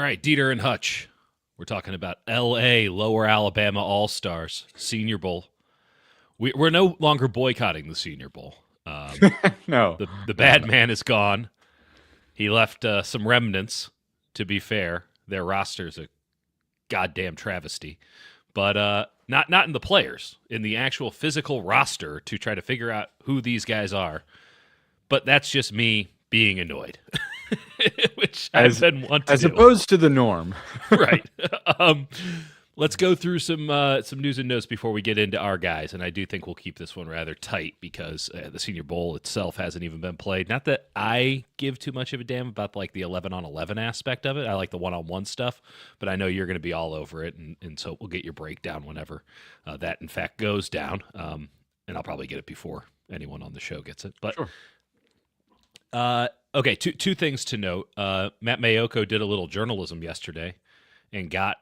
right, Dieter and Hutch. We're talking about L.A. Lower Alabama All-Stars Senior Bowl. We're no longer boycotting the Senior Bowl. No. The bad man is gone. He left some remnants, to be fair. Their roster's a goddamn travesty. But not in the players, in the actual physical roster to try to figure out who these guys are. But that's just me being annoyed, which I've been wanting to as do. opposed to the norm. Right. Let's go through some news and notes before we get into our guys, and I do think we'll keep this one rather tight because the Senior Bowl itself hasn't even been played. Not that I give too much of a damn about like the 11-on-11 aspect of it. I like the one-on-one stuff, but I know you're going to be all over it, and so we'll get your breakdown whenever that in fact goes down, and I'll probably get it before anyone on the show gets it. But Sure. Okay, two things to note. Matt Mayoko did a little journalism yesterday and got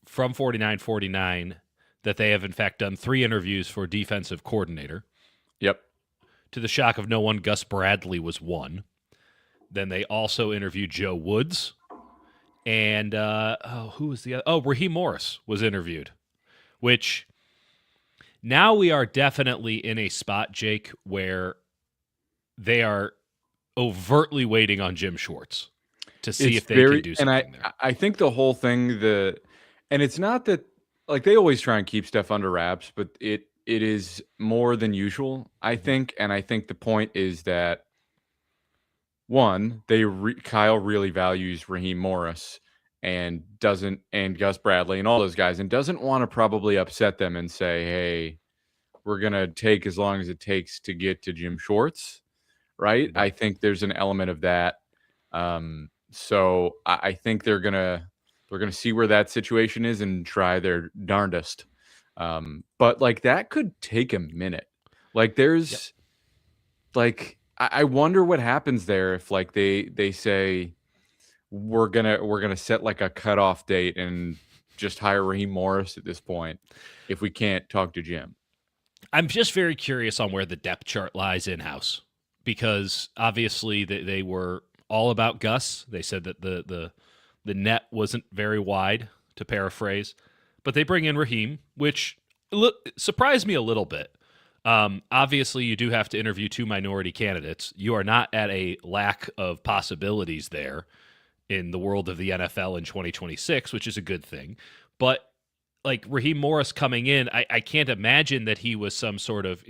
from 4949 that they have, in fact, done 3 interviews for defensive coordinator. Yep. To the shock of no one, Gus Bradley was one. Then they also interviewed Joe Woods. And, who was the other? Oh, Raheem Morris was interviewed, which now we are definitely in a spot, Jake, where they are overtly waiting on Jim Schwartz to see if they can do something there. I think the whole thing, and it's not that, like, they always try and keep stuff under wraps, but it is more than usual, I think. And I think the point is that, one, Kyle really values Raheem Morris and Gus Bradley and all those guys, and doesn't want to probably upset them and say, hey, we're going to take as long as it takes to get to Jim Schwartz. Right. I think there's an element of that. So I think they're gonna see where that situation is and try their darndest. But like that could take a minute. Like there's like I wonder what happens there if like they say we're gonna set like a cutoff date and just hire Raheem Morris at this point if we can't talk to Jim. I'm just very curious on where the depth chart lies in-house. Because obviously they were all about Gus. They said that the net wasn't very wide, to paraphrase. But they bring in Raheem, which surprised me a little bit. Obviously, you do have to interview 2 minority candidates. You are not at a lack of possibilities there in the world of the NFL in 2026, which is a good thing. But like Raheem Morris coming in, I can't imagine that he was some sort of...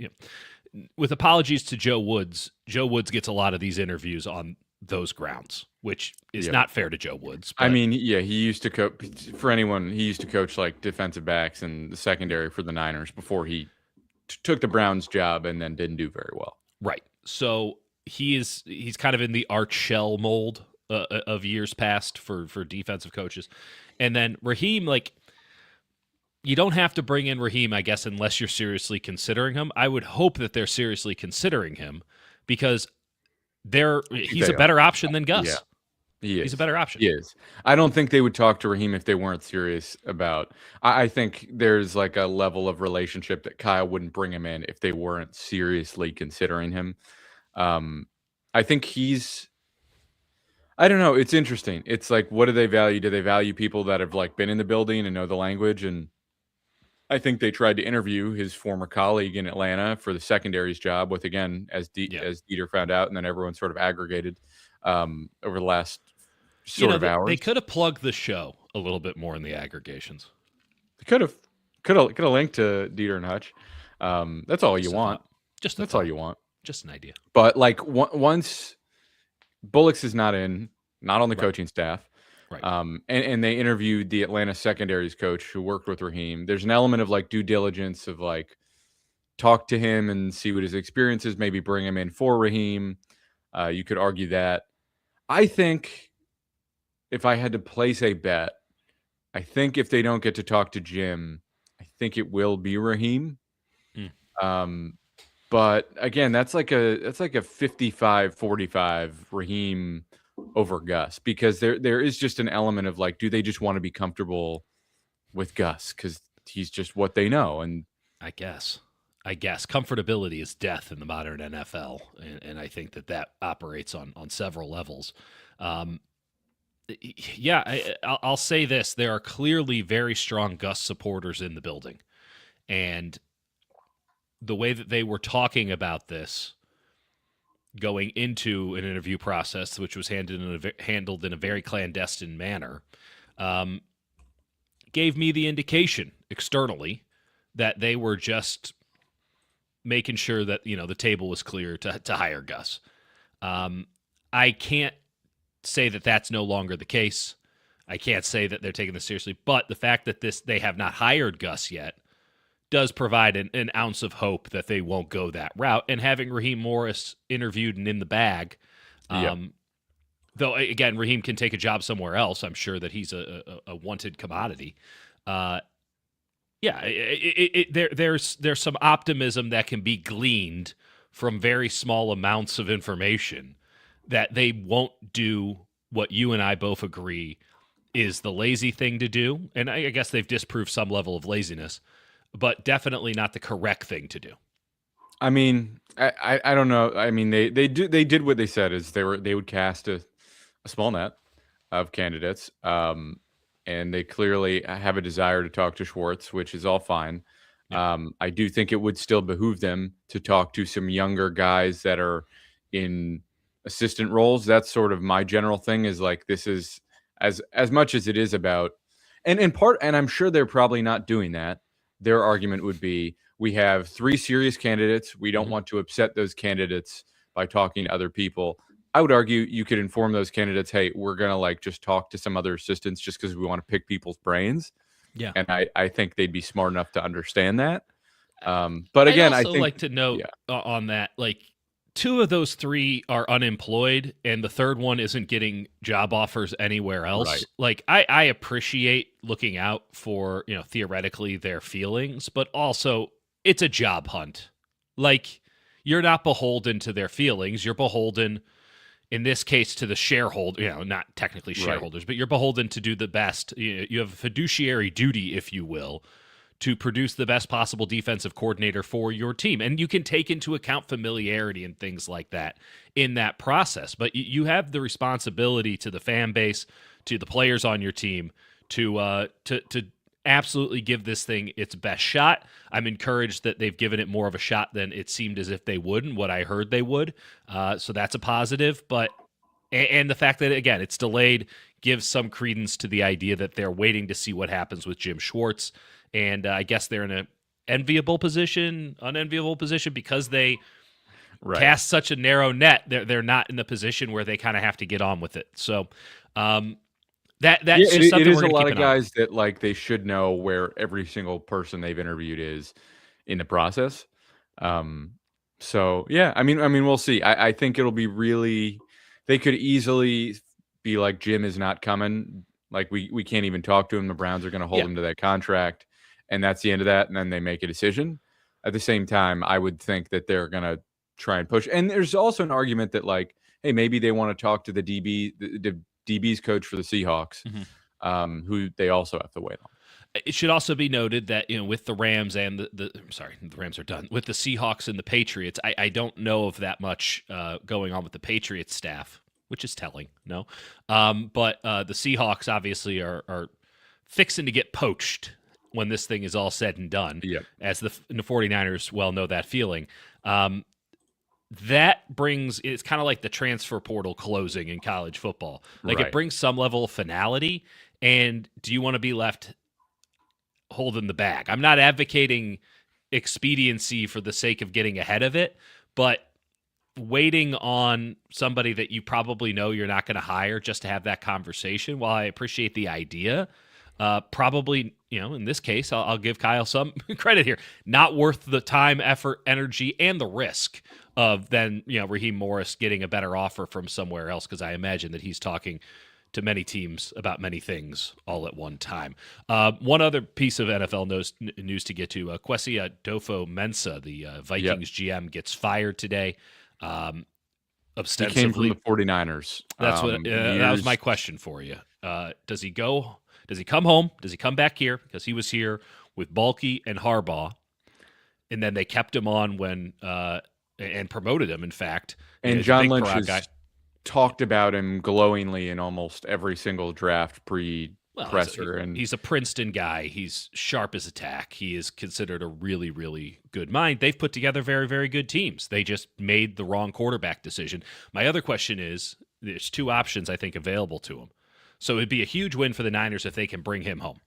with apologies to Joe Woods gets a lot of these interviews on those grounds, which is not fair to Joe Woods. But... I mean, yeah, he used to coach, for anyone, he used to coach like defensive backs and the secondary for the Niners before he took the Browns job and then didn't do very well. Right. So he's kind of in the Art Shell mold of years past for defensive coaches. And then Raheem, like, you don't have to bring in Raheem, I guess, unless you're seriously considering him. I would hope that they're seriously considering him because he's a better option than Gus. Yeah, he is. He's a better option. He is. I don't think they would talk to Raheem if they weren't serious about... I think there's like a level of relationship that Kyle wouldn't bring him in if they weren't seriously considering him. I think he's... I don't know. It's interesting. It's like, what do they value? Do they value people that have like been in the building and know the language? And I think they tried to interview his former colleague in Atlanta for the secondary's job with, again, as Dieter found out, and then everyone sort of aggregated over the last of hours. They could have plugged the show a little bit more in the aggregations. They could have linked to Dieter and Hutch. That's all you want. That's all you want. Just an idea. But like once Bullocks is not on the coaching staff. Right. And they interviewed the Atlanta secondaries coach who worked with Raheem. There's an element of like due diligence of like talk to him and see what his experience is, maybe bring him in for Raheem. You could argue that. I think if I had to place a bet, I think if they don't get to talk to Jim, I think it will be Raheem. But again, that's like a 55-45 Raheem over Gus, because there is just an element of like, do they just want to be comfortable with Gus because he's just what they know? And I guess comfortability is death in the modern NFL, and I think that operates on several levels. Yeah, I'll say this: there are clearly very strong Gus supporters in the building, and the way that they were talking about this going into an interview process, which was handled in a very clandestine manner, um, gave me the indication externally that they were just making sure that the table was clear to hire Gus. I can't say that that's no longer the case. I can't say that they're taking this seriously, but the fact that they have not hired Gus yet does provide an ounce of hope that they won't go that route. And having Raheem Morris interviewed and in the bag, Yep. though again, Raheem can take a job somewhere else. I'm sure that he's a wanted commodity. Yeah, there's some optimism that can be gleaned from very small amounts of information that they won't do what you and I both agree is the lazy thing to do. And I guess they've disproved some level of laziness, but definitely not the correct thing to do. I mean, I don't know. I mean, they did what they said is they would cast a small net of candidates, and they clearly have a desire to talk to Schwartz, which is all fine. Yeah. I do think it would still behoove them to talk to some younger guys that are in assistant roles. That's sort of my general thing. Is like this is as much as it is about, and in part, and I'm sure they're probably not doing that. Their argument would be we have 3 serious candidates. We don't want to upset those candidates by talking to other people. I would argue you could inform those candidates, hey, we're going to just talk to some other assistants just because we want to pick people's brains. Yeah. And I think they'd be smart enough to understand that. But again, I'd I also think like to note on that, 2 of those 3 are unemployed, and the third one isn't getting job offers anywhere else. Right. I appreciate looking out for, theoretically their feelings, but also it's a job hunt. You're not beholden to their feelings. You're beholden, in this case, to the shareholder, not technically shareholders, but you're beholden to do the best. You have a fiduciary duty, if you will, to produce the best possible defensive coordinator for your team. And you can take into account familiarity and things like that in that process. But you have the responsibility to the fan base, to the players on your team, to absolutely give this thing its best shot. I'm encouraged that they've given it more of a shot than it seemed as if they would and what I heard they would. So that's a positive. But and the fact that, again, it's delayed gives some credence to the idea that they're waiting to see what happens with Jim Schwartz. And I guess they're in an unenviable position because they cast such a narrow net. They're not in the position where they kind of have to get on with it. So that's just something it is we're a going to lot keep of an eye on. guys that they should know where every single person they've interviewed is in the process. So yeah, I mean, we'll see. I think it'll be really. They could easily be like, Jim is not coming. Like we can't even talk to him. The Browns are going to hold him to that contract, and that's the end of that. And then they make a decision. At the same time, I would think that they're going to try and push. And there's also an argument that hey, maybe they want to talk to the DB's coach for the Seahawks, who they also have to wait on. It should also be noted that with the Rams and the Rams are done with the Seahawks and the Patriots. I don't know of that much going on with the Patriots staff, which is telling. No, but the Seahawks obviously are fixing to get poached when this thing is all said and done. Yep. As the 49ers well know that feeling. That brings, it's kind of like the transfer portal closing in college football. It brings some level of finality. And do you want to be left holding the bag? I'm not advocating expediency for the sake of getting ahead of it, but waiting on somebody that you probably know you're not going to hire just to have that conversation, while I appreciate the idea, probably, in this case, I'll give Kyle some credit here, not worth the time, effort, energy, and the risk of then, Raheem Morris getting a better offer from somewhere else, because I imagine that he's talking to many teams about many things all at one time. One other piece of NFL news to get to, Kwesi Adofo-Mensah, the Vikings GM, gets fired today. Ostensibly, he came from the 49ers. That's that was my question for you. Does he go? Does he come home? Does he come back here? Because he was here with Balky and Harbaugh, and then they kept him on when and promoted him, in fact. And John Lynch is talked about him glowingly in almost every single draft Well, presser. And he's a Princeton guy. He's sharp as a tack. He is considered a really, really good mind. They've put together very, very good teams. They just made the wrong quarterback decision. My other question is, there's two options I think available to him. So it'd be a huge win for the Niners if they can bring him home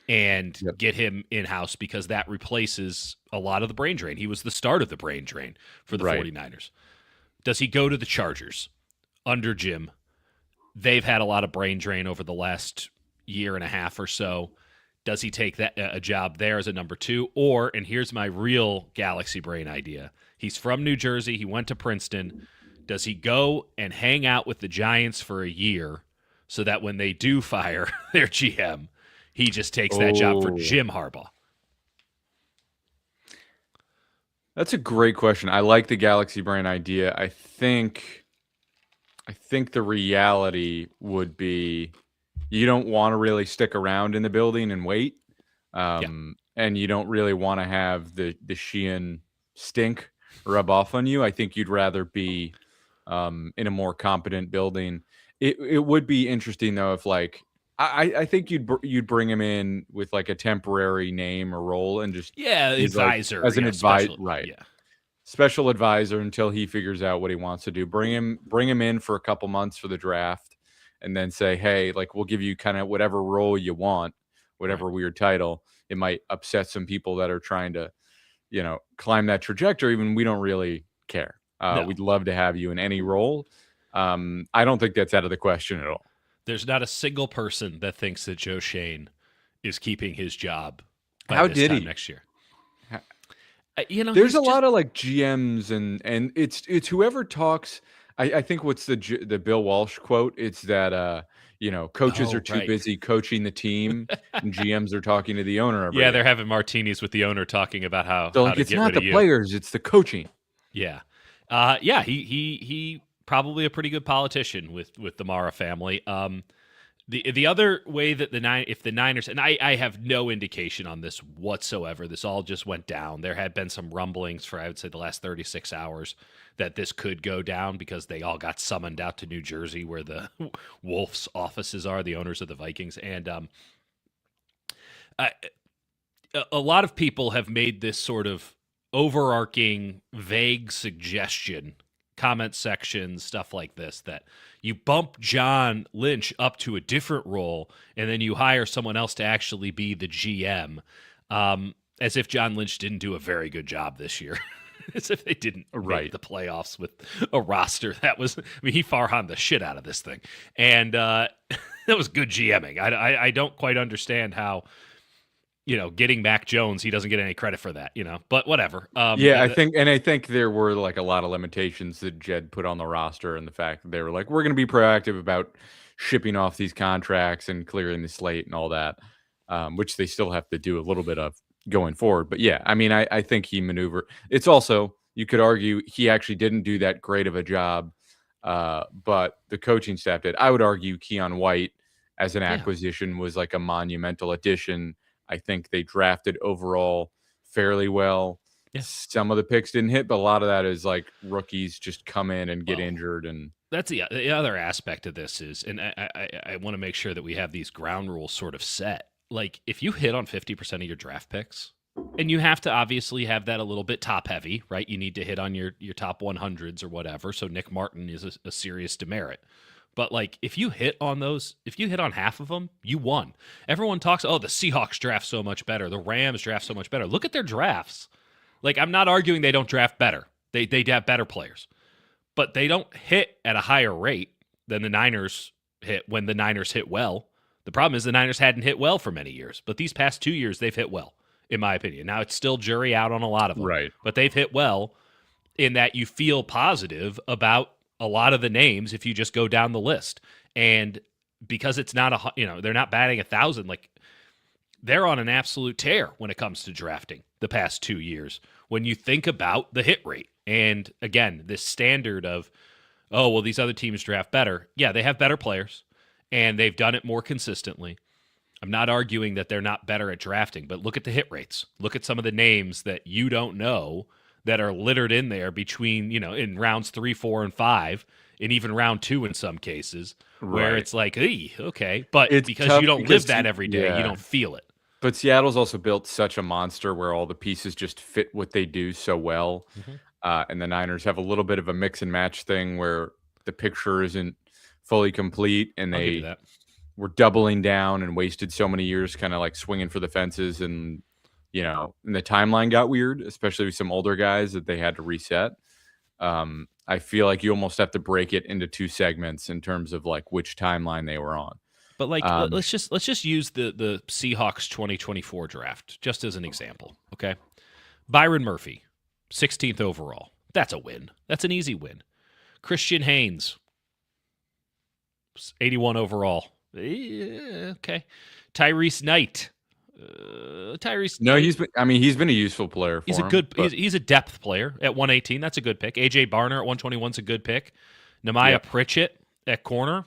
and get him in-house, because that replaces a lot of the brain drain. He was the start of the brain drain for the 49ers. Does he go to the Chargers under Jim? They've had a lot of brain drain over the last year and a half or so. Does he take that a job there as a number 2? Or, and here's my real galaxy brain idea, he's from New Jersey, he went to Princeton. Does he go and hang out with the Giants for a year so that when they do fire their GM, he just takes that job for Jim Harbaugh? That's a great question. I like the galaxy brain idea. I think the reality would be you don't want to really stick around in the building and wait. And you don't really want to have the Sheehan stink rub off on you. I think you'd rather be in a more competent building. It would be interesting though if like I think you'd bring him in with like a temporary name or role and just advisor, like, as an advisor, right? Yeah, special advisor until he figures out what he wants to do. Bring him in for a couple months for the draft, and then say, hey, like we'll give you kind of whatever role you want, whatever weird title. It might upset some people that are trying to, climb that trajectory. Even we don't really care. No. We'd love to have you in any role. I don't think that's out of the question at all. There's not a single person that thinks that Joe Shane is keeping his job by How this did time he? next year. There's a lot of like GMs and it's whoever talks. I think what's the Bill Walsh quote? It's that coaches are too busy coaching the team, and GMs are talking to the owner. They're having martinis with the owner, talking about how to it's get not rid the of you. players, it's the coaching. Yeah, he probably a pretty good politician with the Mara family. The other way that if the Niners, and I have no indication on this whatsoever, this all just went down. There had been some rumblings for, I would say, the last 36 hours that this could go down because they all got summoned out to New Jersey where the Wolves offices are, the owners of the Vikings. And a lot of people have made this sort of overarching, vague suggestion, comment sections, stuff like this, that you bump John Lynch up to a different role and then you hire someone else to actually be the GM, as if John Lynch didn't do a very good job this year. As if they didn't make the playoffs with a roster that was, he Farhan the shit out of this thing. And that was good GMing. I don't quite understand how, getting Mac Jones, he doesn't get any credit for that, but whatever. I think there were like a lot of limitations that Jed put on the roster, and the fact that they were like, we're going to be proactive about shipping off these contracts and clearing the slate and all that, which they still have to do a little bit of going forward. But yeah, I mean, I think he maneuvered. It's also, you could argue he actually didn't do that great of a job, but the coaching staff did. I would argue Keon White as an acquisition was like a monumental addition. I think they drafted overall fairly well. Yeah. Some of the picks didn't hit, but a lot of that is like rookies just come in and get injured. And that's the other aspect of this is, and I want to make sure that we have these ground rules sort of set. Like if you hit on 50% of your draft picks, and you have to obviously have that a little bit top heavy, right? You need to hit on your top 100s or whatever. So Nick Martin is a serious demerit. But like if you hit on those, if you hit on half of them, you won. Everyone talks, the Seahawks draft so much better. The Rams draft so much better. Look at their drafts. Like I'm not arguing they don't draft better. They have better players. But they don't hit at a higher rate than the Niners hit when the Niners hit well. The problem is the Niners hadn't hit well for many years. But these past 2 years, they've hit well, in my opinion. Now, it's still jury out on a lot of them. Right. But they've hit well in that you feel positive about a lot of the names if you just go down the list. And because it's not they're not batting 1,000, like they're on an absolute tear when it comes to drafting the past 2 years. When you think about the hit rate, and again, this standard of, these other teams draft better. Yeah, they have better players, and they've done it more consistently. I'm not arguing that they're not better at drafting, but look at the hit rates. Look at some of the names that you don't know that are littered in there between, in rounds 3, 4, and 5, and even round 2 in some cases, where Right. it's like, hey, okay. But It's because tough you don't because live that every day, you yeah. don't feel it. But Seattle's also built such a monster where all the pieces just fit what they do so well. Mhm. And the Niners have a little bit of a mix and match thing where the picture isn't fully complete, and I'll give you they that. were doubling down and wasted so many years kind of like swinging for the fences. And, and the timeline got weird, especially with some older guys that they had to reset. I feel like you almost have to break it into 2 segments in terms of like which timeline they were on. But like, Um, let's just use the Seahawks 2024 draft just as an example. Okay, Byron Murphy, 16th overall. That's a win. That's an easy win. Christian Haynes, 81 overall. Okay. Tyrese Knight. Tyrese no, Knight. he's been a useful player He's a for him, good. but He's a depth player at 118. That's a good pick. AJ Barner at 121 is a good pick. Nehemiah yeah. Pritchett at corner.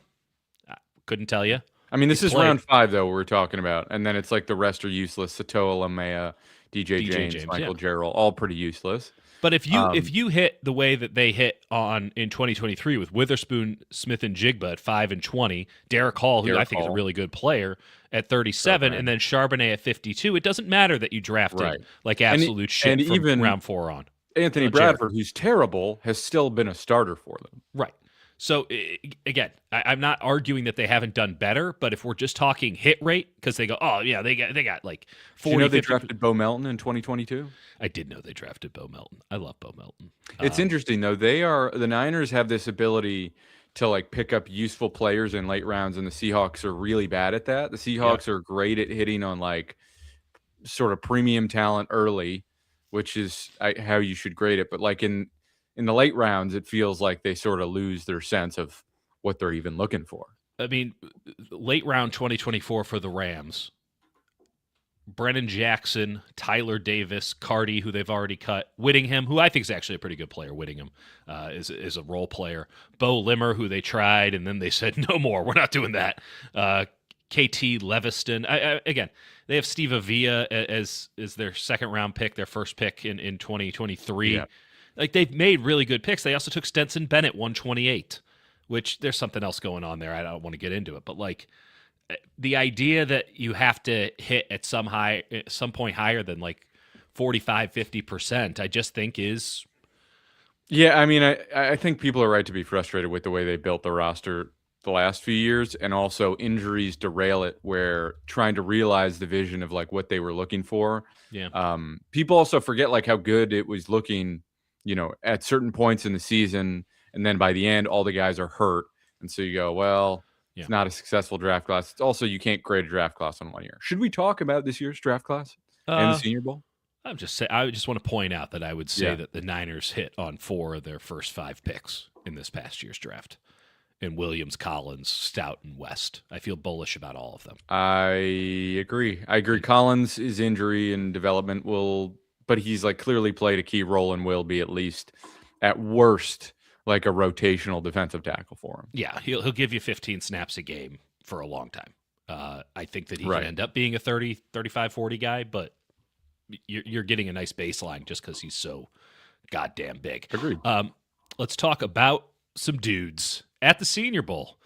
Couldn't tell you. I mean, this He's is played round 5 though we're talking about, and then it's like the rest are useless. Satoa Lamea, DJ DJ James, James. Michael Yeah. Jarrell, all pretty useless. But if Um, you hit the way that they hit on in 2023 with Witherspoon, Smith, and Jigba at 5 and 20, Derek Hall, who I Derek think is a Hall, really good player, at 37, Charbonnet, and then Charbonnet at 52, it doesn't matter that you drafted right? like And absolute and shit from even round 4 on. Anthony Jared. Bradford, who's terrible, has still been a starter for them. Right. So again, I'm not arguing that they haven't done better, but if we're just talking hit rate, because they go, oh yeah, they got like 40. Do you know they 50. drafted Bo Melton in 2022? I did know they drafted Bo Melton. I love Bo Melton. It's interesting though. The Niners have this ability to like pick up useful players in late rounds, and the Seahawks are really bad at that. The Yep. Seahawks are great at hitting on like sort of premium talent early, which is how you should grade it. But like in the late rounds, it feels like they sort of lose their sense of what they're even looking for. I mean, late round 2024 for the Rams. Brennan Jackson, Tyler Davis, Cardi, who they've already cut, Whittingham, who I think is actually a pretty good player. Whittingham is a role player. Bo Limmer, who they tried, and then they said, no more, we're not doing that. KT Leviston. Again, they have Steve Avila as their second round pick, their first pick in 2023. Yeah. Like, they've made really good picks. They also took Stenson Bennett, 128, which there's something else going on there. I don't want to get into it, but like, the idea that you have to hit at some point higher than like 45-50%, I just think is Yeah, I mean, I think people are right to be frustrated with the way they built the roster the last few years, and also injuries derail it, where trying to realize the vision of like what they were looking for. yeah. People also forget like how good it was looking, at certain points in the season, and then by the end, all the guys are hurt, and so you go, well, Yeah. it's not a successful draft class. It's also you can't grade a draft class on 1 year. Should we talk about this year's draft class and the Senior Bowl? I just want to point out that I would say Yeah. that the Niners hit on 4 of their first 5 picks in this past year's draft. In Williams, Collins, Stout, and West. I feel bullish about all of them. I agree. Collins' injury and development but he's like clearly played a key role and will be at least at worst like a rotational defensive tackle for him. Yeah, he'll give you 15 snaps a game for a long time. I think that he Right. can end up being a 30, 35, 40 guy, but you're getting a nice baseline just because he's so goddamn big. Agreed. Let's talk about some dudes at the Senior Bowl.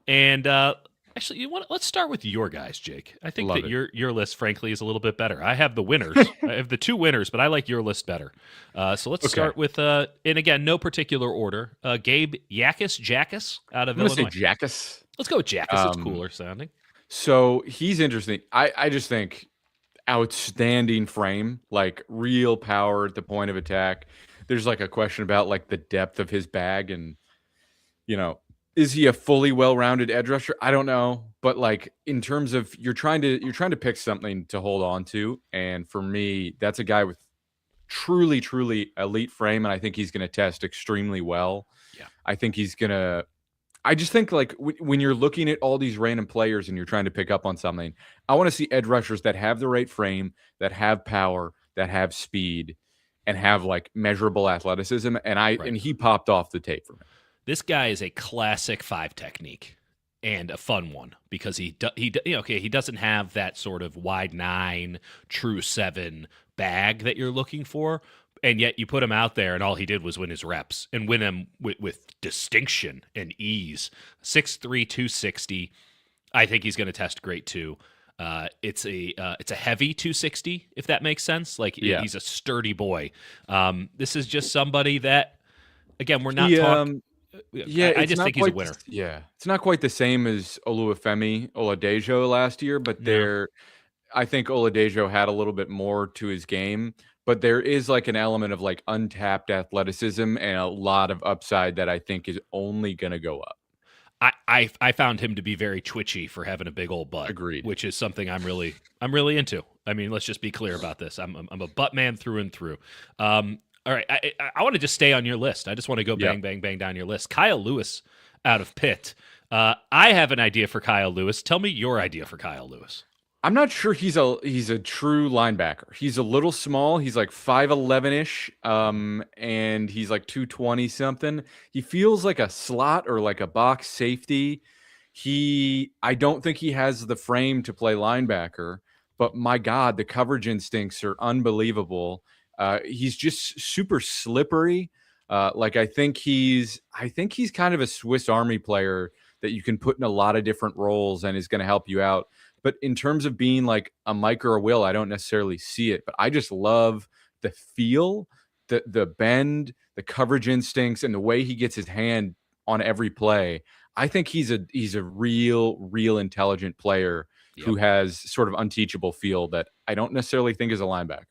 And actually, let's start with your guys, Jake. I think Love that it. your list, frankly, is a little bit better. I have the winners. I have the 2 winners, but I like your list better. So let's Okay. start with, and again, no particular order. Gabe Jackas out of I'm gonna Illinois. say Jackus. Let's go with Jackas. It's Um, cooler sounding. So he's interesting. I just think outstanding frame, like real power at the point of attack. There's like a question about like the depth of his bag, and is he a fully well-rounded edge rusher? I don't know, but like in terms of you're trying to pick something to hold on to, and for me, that's a guy with truly, truly elite frame, and I think he's going to test extremely well. Yeah. I just think like when you're looking at all these random players and you're trying to pick up on something, I want to see edge rushers that have the right frame, that have power, that have speed, and have like measurable athleticism. And he popped off the tape for me. This guy is a classic 5 technique and a fun one because he doesn't have that sort of wide 9, true 7 bag that you're looking for, and yet you put him out there, and all he did was win his reps and win them with distinction and ease. 6'3", 260. I think he's going to test great too. It's a heavy 260, if that makes sense. Like he's a sturdy boy. This is just somebody that, again, we're not talking. I just think he's a winner. It's not quite the same as Oluwafemi Oladejo last year, but I think Oladejo had a little bit more to his game, but there is like an element of like untapped athleticism and a lot of upside that I think is only going to go up. I found him to be very twitchy for having a big old butt. Agreed. Which is something I'm really into. I mean, let's just be clear about this. I'm a butt man through and through. All right, I want to just stay on your list. I just want to go bang, bang, bang down your list. Kyle Lewis out of Pitt. I have an idea for Kyle Lewis. Tell me your idea for Kyle Lewis. I'm not sure he's a true linebacker. He's a little small. He's like 5'11-ish, and he's like 220 something. He feels like a slot or like a box safety. I don't think he has the frame to play linebacker, but my God, the coverage instincts are unbelievable. He's just super slippery. I think he's kind of a Swiss Army player that you can put in a lot of different roles and is going to help you out. But in terms of being like a Mike or a Will, I don't necessarily see it. But I just love the feel, the bend, the coverage instincts, and the way he gets his hand on every play. I think he's a real intelligent player who has sort of unteachable feel that I don't necessarily think is a linebacker.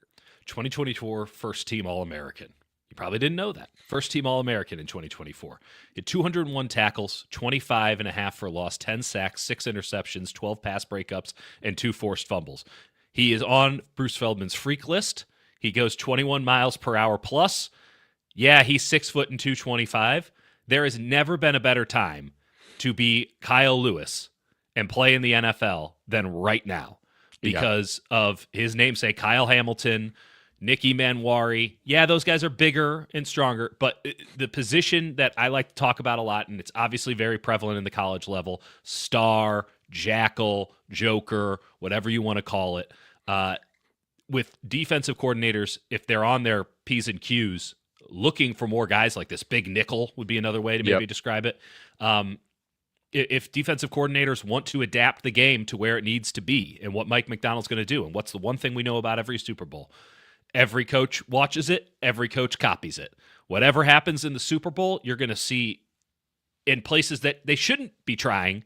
2024 first team All-American. You probably didn't know that. First team All-American in 2024. He had 201 tackles, 25.5 for loss, 10 sacks, 6 interceptions, 12 pass breakups, and 2 forced fumbles. He is on Bruce Feldman's freak list. He goes 21 miles per hour plus. Yeah, he's 6 foot and 225. There has never been a better time to be Kyle Lewis and play in the NFL than right now because of his namesake, Kyle Hamilton, Nicky Manwari. Yeah, those guys are bigger and stronger, but the position that I like to talk about a lot, and it's obviously very prevalent in the college level, star, jackal, joker, whatever you want to call it, with defensive coordinators, if they're on their P's and Q's, looking for more guys like this, big nickel would be another way to maybe describe it. If defensive coordinators want to adapt the game to where it needs to be and what Mike McDonald's going to do, and what's the one thing we know about every Super Bowl, every coach watches it, every coach copies it. Whatever happens in the Super Bowl, you're going to see in places that they shouldn't be trying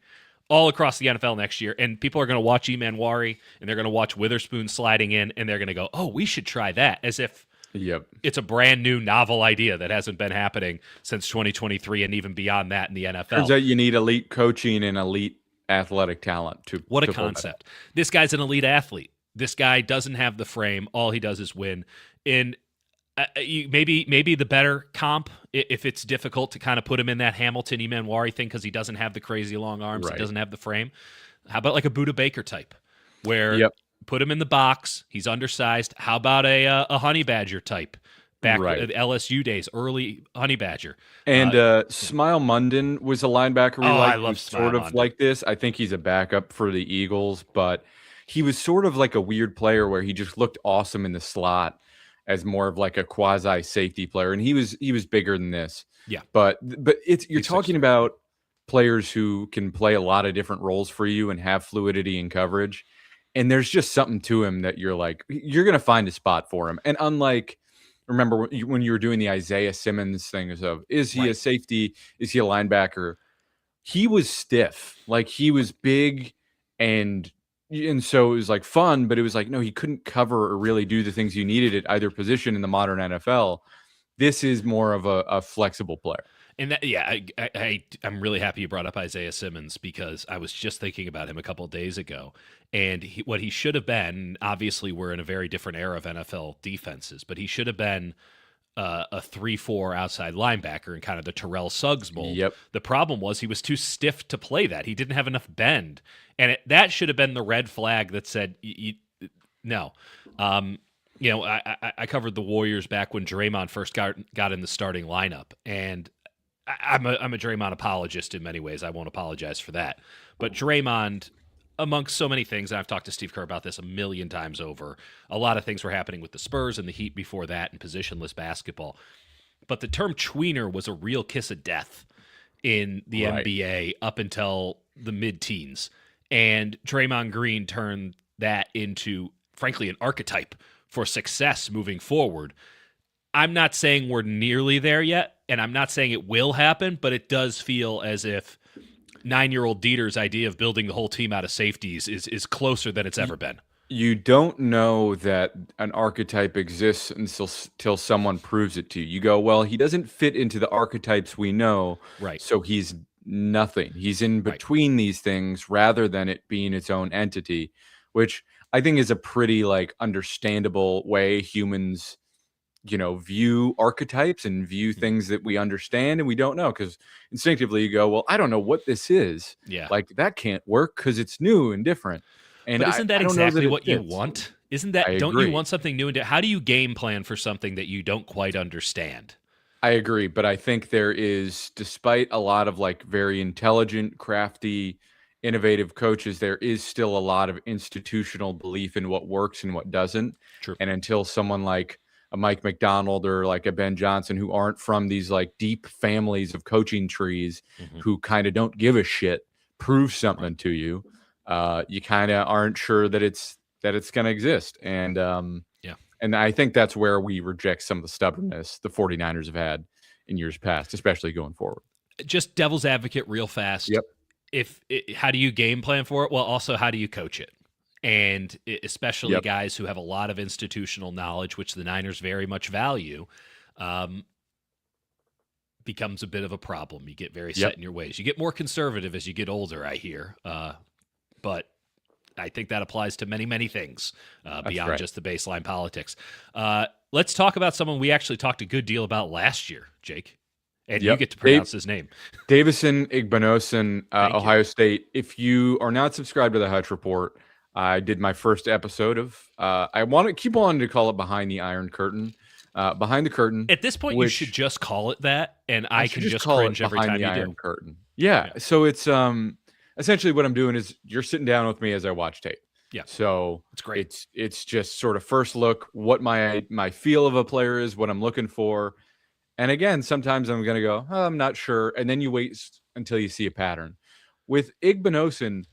all across the NFL next year. And people are going to watch Emanwari, and they're going to watch Witherspoon sliding in, and they're going to go, oh, we should try that, as if it's a brand new novel idea that hasn't been happening since 2023 and even beyond that in the NFL. Turns out you need elite coaching and elite athletic talent to What a concept. This guy's an elite athlete. This guy doesn't have the frame. All he does is win. And maybe the better comp, if it's difficult to kind of put him in that Hamilton Emanwari thing because he doesn't have the crazy long arms, he doesn't have the frame. How about like a Buda Baker type where put him in the box, he's undersized. How about a Honey Badger type? Back at LSU days, early Honey Badger. And Smile Munden was a linebacker I love sort of like this. I think he's a backup for the Eagles, but he was sort of like a weird player where he just looked awesome in the slot as more of like a quasi safety player. And he was bigger than this. Yeah. But you're talking about players who can play a lot of different roles for you and have fluidity in coverage. And there's just something to him that you're like, you're going to find a spot for him. And unlike, remember when you were doing the Isaiah Simmons thing of, is he a safety? Is he a linebacker? He was stiff. Like he was big and so it was like fun, but it was like, no, he couldn't cover or really do the things you needed at either position in the modern NFL. This is more of a flexible player. And that, I'm really happy you brought up Isaiah Simmons because I was just thinking about him a couple of days ago. And what he should have been, obviously we're in a very different era of NFL defenses, but he should have been a 3-4 outside linebacker in kind of the Terrell Suggs mold. Yep. The problem was he was too stiff to play that. He didn't have enough bend. And that should have been the red flag that said, no. I covered the Warriors back when Draymond first got in the starting lineup. And I'm a Draymond apologist in many ways. I won't apologize for that. But Draymond, amongst so many things, and I've talked to Steve Kerr about this a million times over, a lot of things were happening with the Spurs and the Heat before that and positionless basketball. But the term tweener was a real kiss of death in the Right. NBA up until the mid-teens. And Draymond Green turned that into, frankly, an archetype for success moving forward. I'm not saying we're nearly there yet, and I'm not saying it will happen, but it does feel as if 9-year-old Dieter's idea of building the whole team out of safeties is closer than it's ever been. You don't know that an archetype exists until someone proves it to you. You go, well, he doesn't fit into the archetypes we know, Right. so he's nothing. He's in Right. between these things rather than it being its own entity, which I think is a pretty like understandable way humans, view archetypes and view things that we understand and we don't know, because instinctively you go, well, I don't know what this is. Yeah. Like that can't work because it's new and different. And But isn't that I don't know exactly that it what you fits. want? Isn't I that, don't you agree. want something new? And how do you game plan for something that you don't quite understand? I agree, but I think there is, despite a lot of like very intelligent, crafty, innovative coaches, there is still a lot of institutional belief in what works and what doesn't. True. And until someone like a Mike McDonald or like a Ben Johnson, who aren't from these like deep families of coaching trees, who kind of don't give a shit, prove something to you, you kind of aren't sure that it's going to exist. And and I think that's where we reject some of the stubbornness the 49ers have had in years past, especially going forward. Just devil's advocate real fast. Yep. How do you game plan for it? Well, also, how do you coach it? And especially Yep. guys who have a lot of institutional knowledge, which the Niners very much value, becomes a bit of a problem. You get very set in your ways. You get more conservative as you get older, I hear. But I think that applies to many, many things beyond just the baseline politics. Let's talk about someone we actually talked a good deal about last year, Jake. And you get to pronounce his name. Davison Igbinosun, Ohio State. If you are not subscribed to the Hutch Report, I did my first episode of, I want to keep on to call it Behind the Iron Curtain. Behind the Curtain. At this point, you should just call it that, and I can just call cringe it every Behind time the you Iron do. Curtain. Yeah. So it's essentially what I'm doing is you're sitting down with me as I watch tape. Yeah. So it's great. It's just sort of first look, what my feel of a player is, what I'm looking for. And again, sometimes I'm going to go, oh, I'm not sure. And then you wait until you see a pattern. With Igbinosun,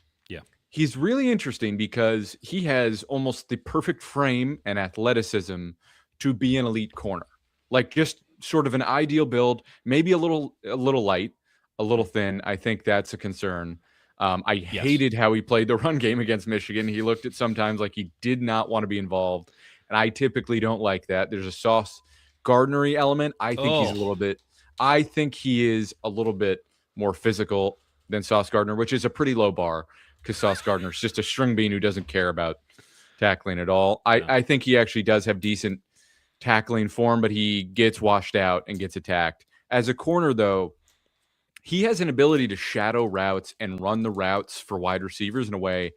he's really interesting because he has almost the perfect frame and athleticism to be an elite corner. Like just sort of an ideal build, maybe a little light, a little thin. I think that's a concern. I hated how he played the run game against Michigan. He looked at sometimes like he did not want to be involved. And I typically don't like that. There's a Sauce Gardner-y element. I think he is a little bit more physical than Sauce Gardner, which is a pretty low bar because Sauce Gardner is just a string bean who doesn't care about tackling at all. I think he actually does have decent tackling form, but he gets washed out and gets attacked. As a corner, though, he has an ability to shadow routes and run the routes for wide receivers in a way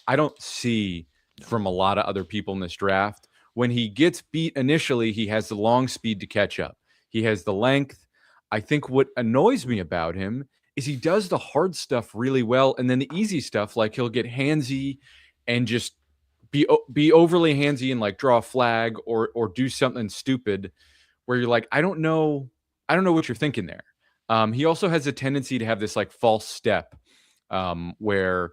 I don't see from a lot of other people in this draft. When he gets beat initially, he has the long speed to catch up. He has the length. I think what annoys me about him is he does the hard stuff really well, and then the easy stuff, like he'll get handsy and just be overly handsy and like draw a flag or do something stupid where you're like, I don't know what you're thinking there. He also has a tendency to have this like false step where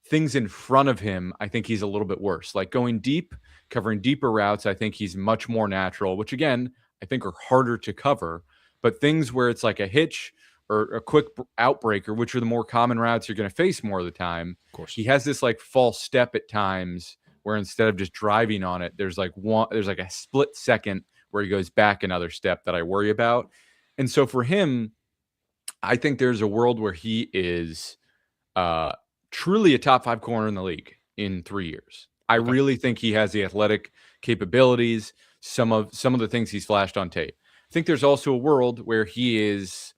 things in front of him, I think he's a little bit worse. Like going deep, covering deeper routes, I think he's much more natural, which again, I think are harder to cover. But things where it's like a hitch or a quick outbreaker, which are the more common routes you're going to face more of the time. Of course. He has this like false step at times where instead of just driving on it, there's like a split second where he goes back another step that I worry about. And so for him, I think there's a world where he is truly a top 5 corner in the league in 3 years. I really think he has the athletic capabilities, some of the things he's flashed on tape. I think there's also a world where he is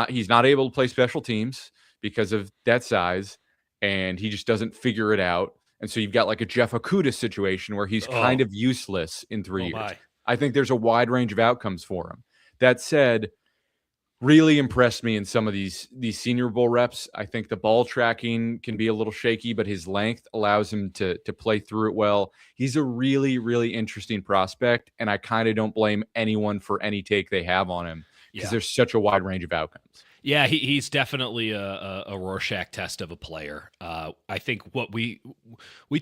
he's not able to play special teams because of that size, and he just doesn't figure it out. And so you've got like a Jeff Okudah situation where he's kind of useless in 3 years. I think there's a wide range of outcomes for him. That said, really impressed me in some of these Senior Bowl reps. I think the ball tracking can be a little shaky, but his length allows him to play through it well. He's a really, really interesting prospect, and I kind of don't blame anyone for any take they have on him because Yeah. there's such a wide range of outcomes. Yeah, he's definitely a Rorschach test of a player. I think what we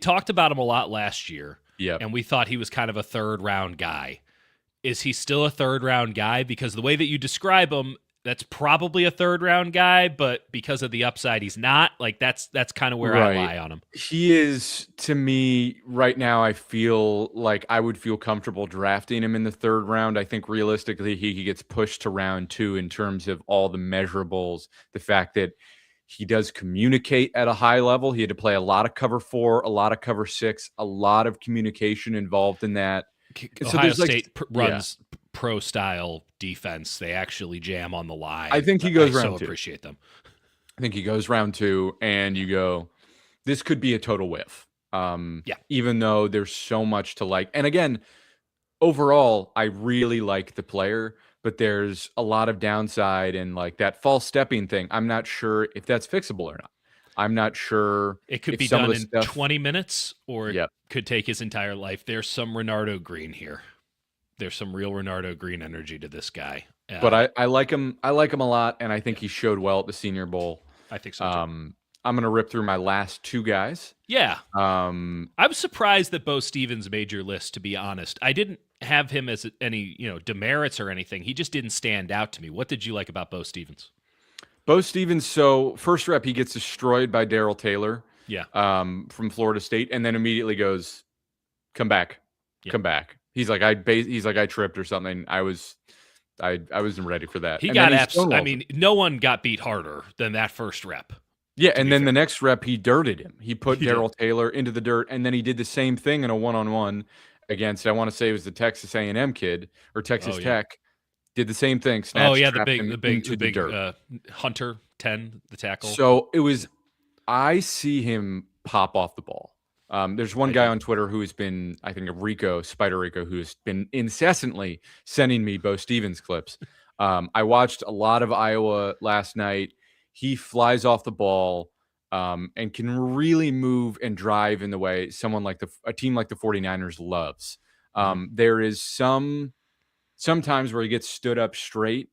talked about him a lot last year, Yeah. and we thought he was kind of a third round guy. Is he still a third round guy? Because the way that you describe him, that's probably a third round guy, but because of the upside, he's not. Like that's kind of where I lie on him. He is, to me right now, I feel like I would feel comfortable drafting him in the third round. I think realistically he gets pushed to round 2 in terms of all the measurables, the fact that he does communicate at a high level. He had to play a lot of cover 4, a lot of cover 6, a lot of communication involved in that. Ohio State runs pro style defense. They actually jam on the line. I think he goes round 2. I so appreciate them. I think he goes round 2, and you go, this could be a total whiff. Even though there's so much to like. And again, overall, I really like the player, but there's a lot of downside and like that false stepping thing. I'm not sure if that's fixable or not. I'm not sure. It could be done in 20 minutes, or it could take his entire life. There's some Renardo Green here. There's some real Renardo Green energy to this guy. But I like him. I like him a lot, and I think he showed well at the Senior Bowl. I think so too. I'm going to rip through my last 2 guys. Yeah. I was surprised that Bo Stevens made your list, to be honest. I didn't have him as any, demerits or anything. He just didn't stand out to me. What did you like about Bo Stevens? Bo Stevens, so first rep, he gets destroyed by Darrell Taylor from Florida State, and then immediately goes, come back. He's like, I tripped or something. I wasn't ready for that. He got absolutely. I mean, no one got beat harder than that first rep. Yeah, and then the next rep, he dirted him. He put Darrell Taylor into the dirt, and then he did the same thing in a one-on-one against, I want to say it was the Texas A&M kid or Texas Tech. Did the same thing. The big Hunter 10, the tackle. So it was. I see him pop off the ball. There's one guy on Twitter who has been, I think, Spider Rico, who has been incessantly sending me Bo Stevens clips. I watched a lot of Iowa last night. He flies off the ball and can really move and drive in the way someone like a team like the 49ers loves. There is sometimes where he gets stood up straight,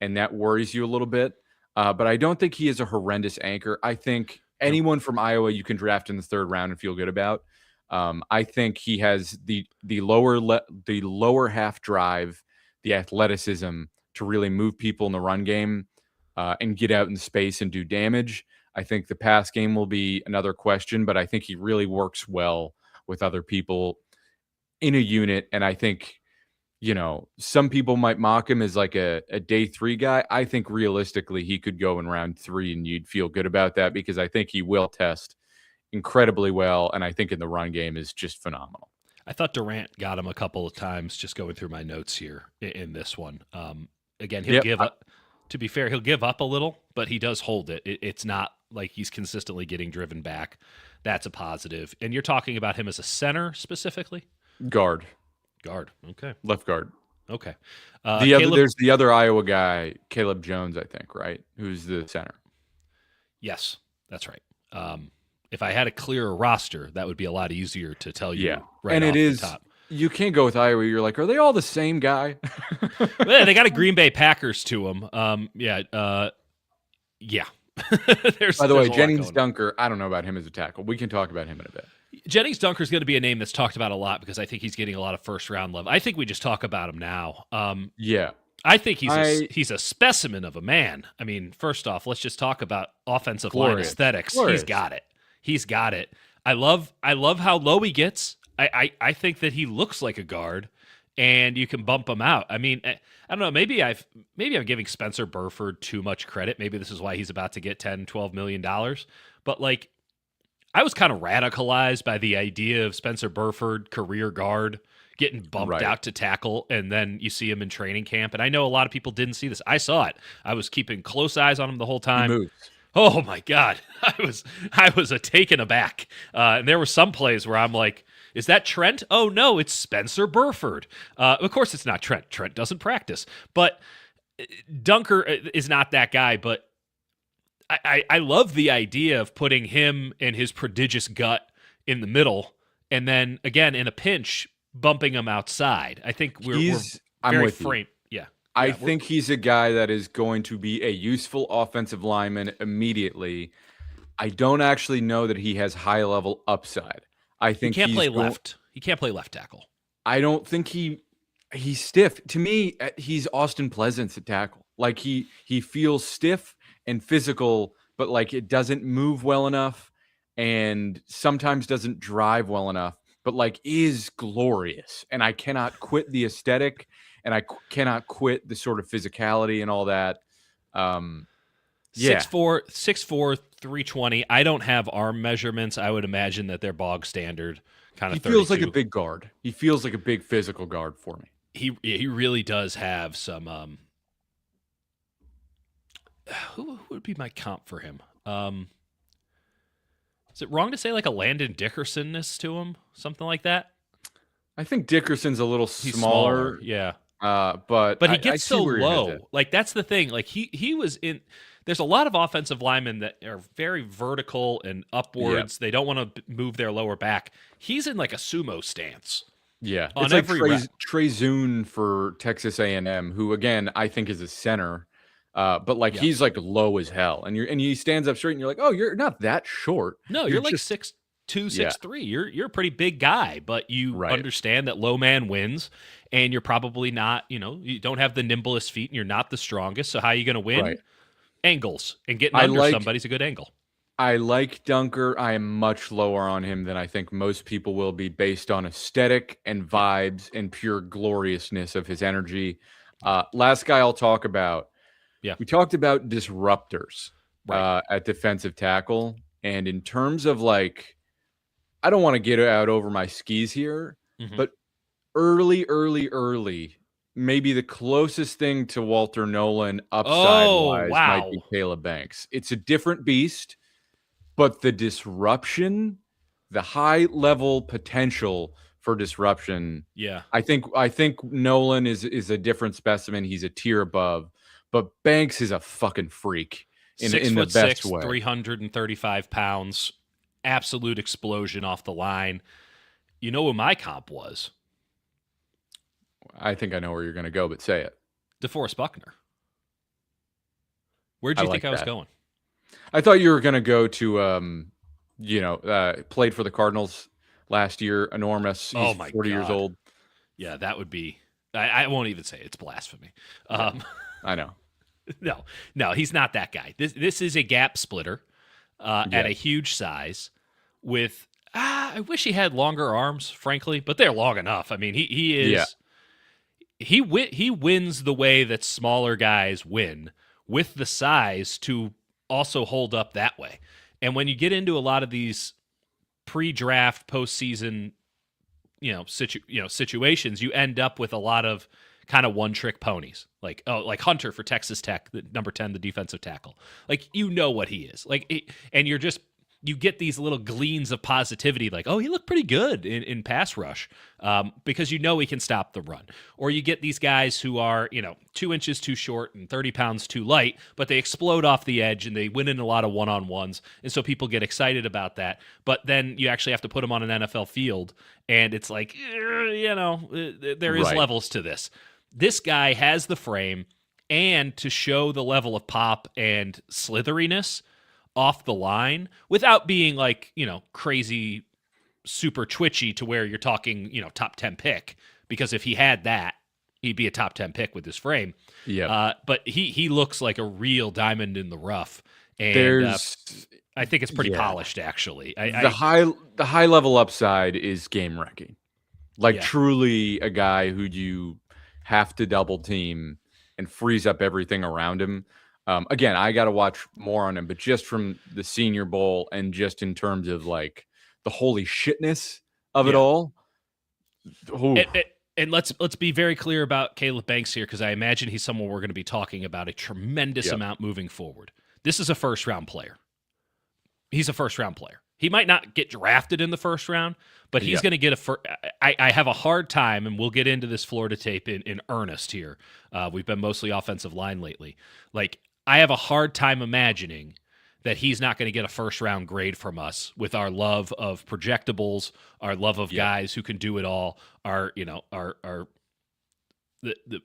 and that worries you a little bit. But I don't think he is a horrendous anchor. I think anyone from Iowa you can draft in the third round and feel good about. I think he has the lower half drive, the athleticism to really move people in the run game and get out in space and do damage. I think the pass game will be another question, but I think he really works well with other people in a unit. And I think, some people might mock him as like a day 3 guy. I think realistically he could go in round 3 and you'd feel good about that because I think he will test incredibly well. And I think in the run game is just phenomenal. I thought Durant got him a couple of times just going through my notes here in this one. Again, he'll give up. To be fair, he'll give up a little, but he does hold it. It's not like he's consistently getting driven back. That's a positive. And you're talking about him as a center specifically? Guard. Okay. Left guard. Okay. There's the other Iowa guy, Caleb Jones, I think, right? Who's the center. Yes, that's right. If I had a clearer roster, that would be a lot easier to tell you. Yeah. Right and off it is. The top. You can't go with Iowa. You're like, are they all the same guy? Well, they got a Green Bay Packers to them. Yeah. By the way, Jennings Dunker, I don't know about him as a tackle. We can talk about him in a bit. Jennings Dunker is going to be a name that's talked about a lot because I think he's getting a lot of first-round love. I think we just talk about him now. I think he's a specimen of a man. I mean, first off, let's just talk about offensive line aesthetics. He's got it. I love how low he gets. I think that he looks like a guard, and you can bump him out. I mean, I don't know. Maybe I'm giving Spencer Burford too much credit. Maybe this is why he's about to get $10-12 million. But like, I was kind of radicalized by the idea of Spencer Burford, career guard, getting bumped out to tackle, and then you see him in training camp. And I know a lot of people didn't see this. I saw it. I was keeping close eyes on him the whole time. He moves. Oh my God, I was taken aback. And there were some plays where I'm like, is that Trent? Oh no, it's Spencer Burford. Of course it's not Trent. Trent doesn't practice. But Dunker is not that guy, but I love the idea of putting him and his prodigious gut in the middle, and then again in a pinch bumping him outside. I think we're I'm very with you. framed. Yeah, I think he's a guy that is going to be a useful offensive lineman immediately. I don't actually know that he has high level upside. I he think can't play left. He can't play left tackle. I don't think he's stiff. To me, he's Austin Pleasance at tackle. Like he feels stiff and physical, but like it doesn't move well enough and sometimes doesn't drive well enough, but like is glorious. And I cannot quit the aesthetic and I cannot quit the sort of physicality and all that. Yeah. 6'4", 320. I don't have arm measurements. I would imagine that they're bog standard. Kind of. He feels like a big guard. He feels like a big physical guard for me. He really does have some. Who would be my comp for him? Is it wrong to say like a Landon Dickerson-ness to him, something like that? I think Dickerson's a little He's smaller, yeah. But he gets so low. Like that's the thing. Like he was in. There's a lot of offensive linemen that are very vertical and upwards. Yep. They don't want to move their lower back. He's in like a sumo stance. Yeah, on it's every like Trey Zune for Texas A&M, who again I think is a center, but like he's like low as hell, and he stands up straight, and you're like, oh, you're not that short. No, you're like 6'2", 6'3". You're a pretty big guy, but you understand that low man wins, and you're probably not. You don't have the nimblest feet, and you're not the strongest. So how are you going to win? Right. Angles and getting under somebody's a good angle. I like Dunker. I am much lower on him than I think most people will be based on aesthetic and vibes and pure gloriousness of his energy. Last guy I'll talk about. Yeah. We talked about disruptors at defensive tackle. And in terms of like, I don't want to get out over my skis here, but early, maybe the closest thing to Walter Nolan upside-wise might be Caleb Banks. It's a different beast, but the disruption, the high-level potential for disruption, I think Nolan is a different specimen. He's a tier above, but Banks is a fucking freak in the best way. 335 pounds, absolute explosion off the line. You know who my comp was? I think I know where you're going to go, but say it. DeForest Buckner. Where'd you think I was going? I thought you were going to go to, played for the Cardinals last year. Enormous. He's 40 years old. Yeah, that would be. I won't even say it. It's blasphemy. I know. No, he's not that guy. This is a gap splitter at a huge size with. I wish he had longer arms, frankly, but they're long enough. I mean, he is. Yeah. He wins the way that smaller guys win with the size to also hold up that way. And when you get into a lot of these pre-draft, postseason, situations, you end up with a lot of kind of one-trick ponies, like Hunter for Texas Tech, the number 10, the defensive tackle. Like what he is, and you get these little gleans of positivity, like, oh, he looked pretty good in pass rush, because he can stop the run. Or you get these guys who are 2 inches too short and 30 pounds too light, but they explode off the edge and they win in a lot of one-on-ones, and so people get excited about that. But then you actually have to put them on an NFL field, and it's like, there is levels to this. This guy has the frame, and to show the level of pop and slitheriness off the line without being like, crazy, super twitchy to where you're talking, top 10 pick, because if he had that, he'd be a top 10 pick with his frame. Yeah. But he looks like a real diamond in the rough. And I think it's pretty polished, actually. The high level upside is game wrecking. Like truly a guy who you have to double team and freeze up everything around him. Again, I got to watch more on him, but just from the Senior Bowl and just in terms of like the holy shitness of it all. And let's be very clear about Caleb Banks here, because I imagine he's someone we're going to be talking about a tremendous amount moving forward. This is a first-round player. He's a first-round player. He might not get drafted in the first round, but he's going to get I have a hard time, and we'll get into this Florida tape in earnest here. We've been mostly offensive line lately. Like, I have a hard time imagining that he's not going to get a first-round grade from us with our love of projectables, our love of guys who can do it all, our the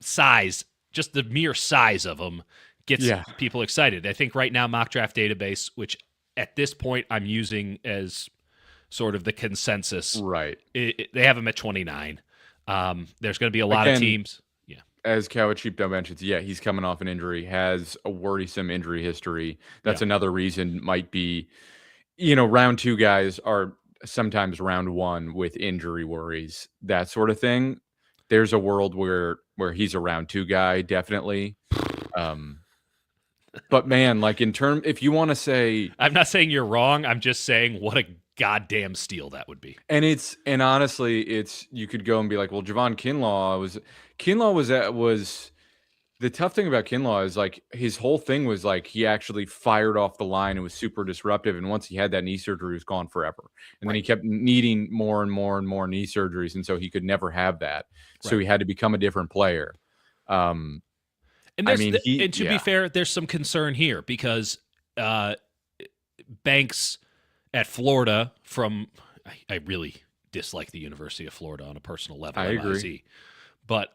size, just the mere size of them gets people excited. I think right now Mock Draft Database, which at this point I'm using as sort of the consensus, right? They have him at 29. There's going to be a lot of teams. As Kawachipto mentions, he's coming off an injury, has a worrisome injury history. That's another reason might be, round 2 guys are sometimes round 1 with injury worries, that sort of thing. There's a world where he's a round 2 guy, definitely. But man, like if you want to say, I'm not saying you're wrong. I'm just saying what a goddamn steal that would be. And honestly, you could go and be like, well, Javon Kinlaw was the tough thing about Kinlaw is like his whole thing was like he actually fired off the line and was super disruptive. And once he had that knee surgery, he was gone forever. And then he kept needing more and more and more knee surgeries, and so he could never have that. So he had to become a different player. And to be fair, there's some concern here because Banks at Florida I really dislike the University of Florida on a personal level. I agree. But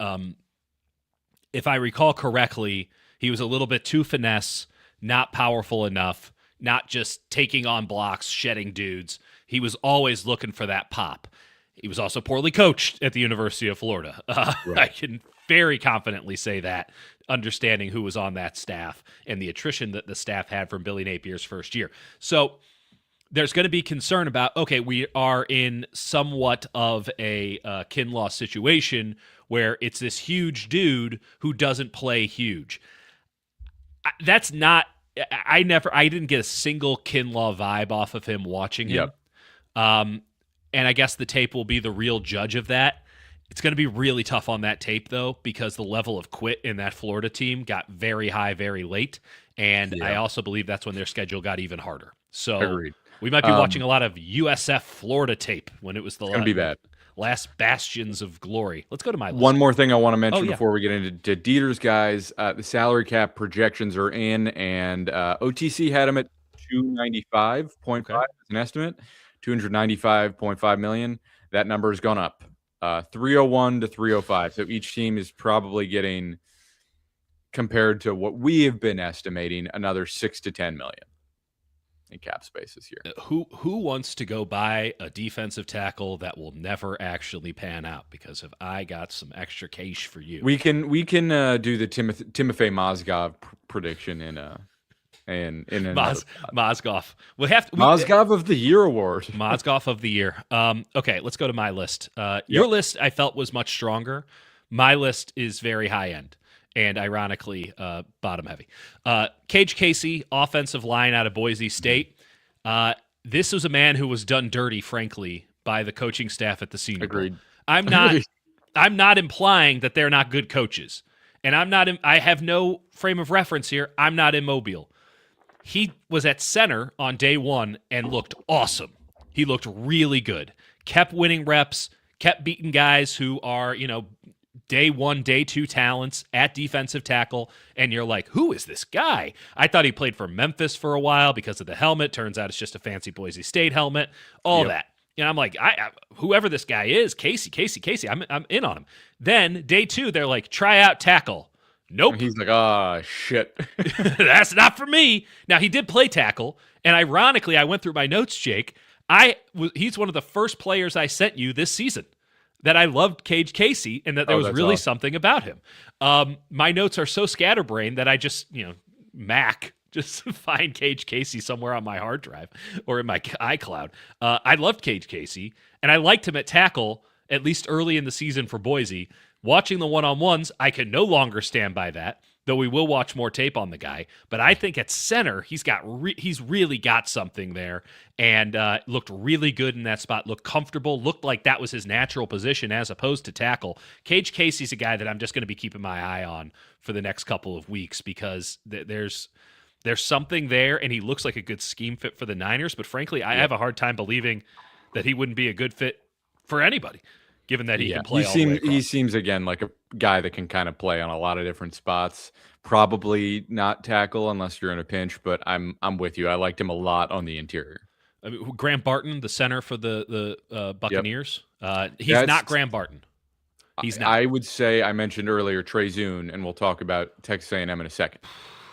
if I recall correctly, he was a little bit too finesse, not powerful enough, not just taking on blocks, shedding dudes. He was always looking for that pop. He was also poorly coached at the University of Florida. I can very confidently say that, understanding who was on that staff and the attrition that the staff had from Billy Napier's first year. So there's going to be concern about, okay, we are in somewhat of a Kinlaw situation where it's this huge dude who doesn't play huge. That's not, I didn't get a single Kinlaw vibe off of him watching him. And I guess the tape will be the real judge of that. It's going to be really tough on that tape, though, because the level of quit in that Florida team got very high, very late. And I also believe that's when their schedule got even harder. So Agreed. We might be watching a lot of USF Florida tape when it was the last bastions of glory. Let's go to my list. One more thing I want to mention before we get into Dieter's guys. The salary cap projections are in, and OTC had him at 295.5 as an estimate, 295.5 million. That number has gone up, 301 to 305. So each team is probably getting, compared to what we have been estimating, another 6 to 10 million. In cap space this year. Who wants to go buy a defensive tackle that will never actually pan out? Because if I got some extra cash for you, we can do the Timofey Mozgov prediction in Mozgov. We'll have to, Mozgov of the Year award. Mozgov of the Year. Okay, let's go to my list. Your list I felt was much stronger. My list is very high end. And ironically, bottom heavy. Cage Casey, offensive line out of Boise State. This was a man who was done dirty, frankly, by the coaching staff at the Senior Bowl. I'm not implying that they're not good coaches, and I have no frame of reference here. I'm not in Mobile. He was at center on day 1 and looked awesome. He looked really good. Kept winning reps. Kept beating guys who are day 1, day 2 talents at defensive tackle, and you're like, who is this guy? I thought he played for Memphis for a while because of the helmet. Turns out it's just a fancy Boise State helmet. All that. And I'm like, whoever this guy is, Casey, I'm in on him. Then day 2, they're like, try out tackle. Nope. And he's like, oh, shit. That's not for me. Now, he did play tackle, and ironically, I went through my notes, Jake. He's one of the first players I sent you this season that I loved Cage Casey and that there was really something about him. My notes are so scatterbrained that I just, just find Cage Casey somewhere on my hard drive or in my iCloud. I loved Cage Casey, and I liked him at tackle, at least early in the season for Boise. Watching the one-on-ones, I can no longer stand by that, though we will watch more tape on the guy. But I think at center, he's really got something there, and looked really good in that spot, looked comfortable, looked like that was his natural position as opposed to tackle. Cage Casey's a guy that I'm just going to be keeping my eye on for the next couple of weeks because there's There's something there, and he looks like a good scheme fit for the Niners. But frankly, I have a hard time believing that he wouldn't be a good fit for anybody, given that he can play all the way across. He seems again like a guy that can kind of play on a lot of different spots. Probably not tackle unless you're in a pinch, but I'm with you. I liked him a lot on the interior. I mean, Graham Barton, the center for the Buccaneers, he's That's- not Graham Barton. He's not. I would say I mentioned earlier Trey Zune, and we'll talk about Texas A&M in a second.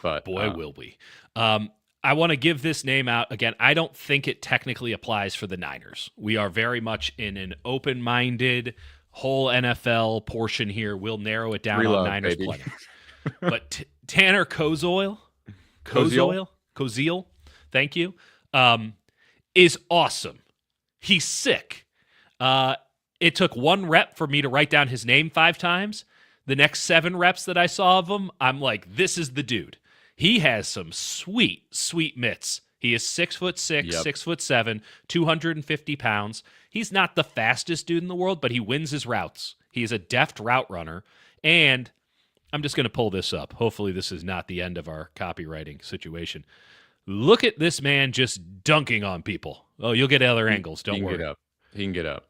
But boy, will we. I want to give this name out again. I don't think it technically applies for the Niners. We are very much in an open-minded whole NFL portion here. We'll narrow it down on Niners plenty. But Tanner Koziol, thank you, is awesome. He's sick. It took 1 rep for me to write down his name 5 times. The next 7 reps that I saw of him, I'm like, this is the dude. He has some sweet, sweet mitts. He is 6'6", 6'7", 250 pounds. He's not the fastest dude in the world, but he wins his routes. He is a deft route runner. And I'm just going to pull this up. Hopefully this is not the end of our copywriting situation. Look at this man just dunking on people. Oh, you'll get other angles. Don't worry. He can get up.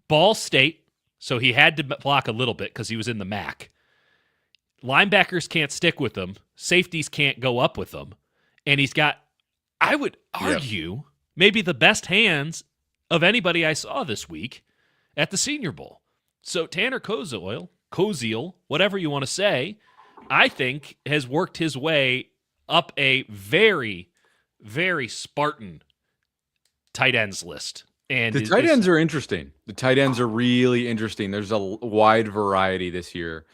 Ball State, so he had to block a little bit because he was in the MAC. Linebackers can't stick with him. Safeties can't go up with him. And he's got, I would argue, maybe the best hands of anybody I saw this week at the Senior Bowl. So Tanner Koziol, whatever you want to say, I think has worked his way up a very, very Spartan tight ends list. And the tight ends are interesting. The tight ends are really interesting. There's a wide variety this year,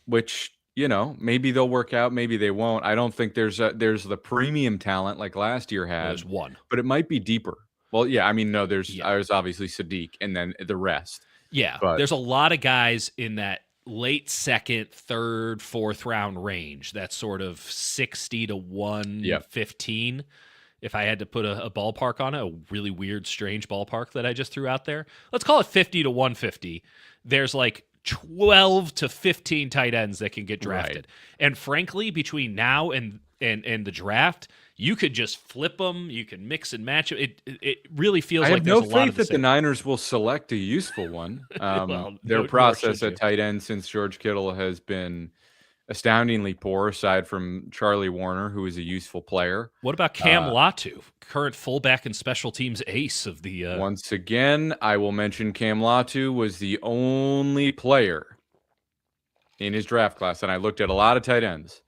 which, maybe they'll work out, maybe they won't. I don't think there's the premium talent like last year had. There's one. But it might be deeper. Well, yeah, I mean, no, there's obviously Sadiq and then the rest. Yeah, but there's a lot of guys in that late second, third, fourth round range. That's sort of 60 to 115. If I had to put a ballpark on it, a really weird, strange ballpark that I just threw out there, let's call it 50 to 150. There's like 12 to 15 tight ends that can get drafted. Right. And frankly, between now and the draft, you could just flip them. You can mix and match it. It really feels like there's a lot of I have no faith that the Niners will select a useful one. Their process at tight end since George Kittle has been astoundingly poor, aside from Charlie Warner, who is a useful player. What about Cam Latu, current fullback and special teams ace of the... Once again, I will mention Cam Latu was the only player in his draft class, and I looked at a lot of tight ends.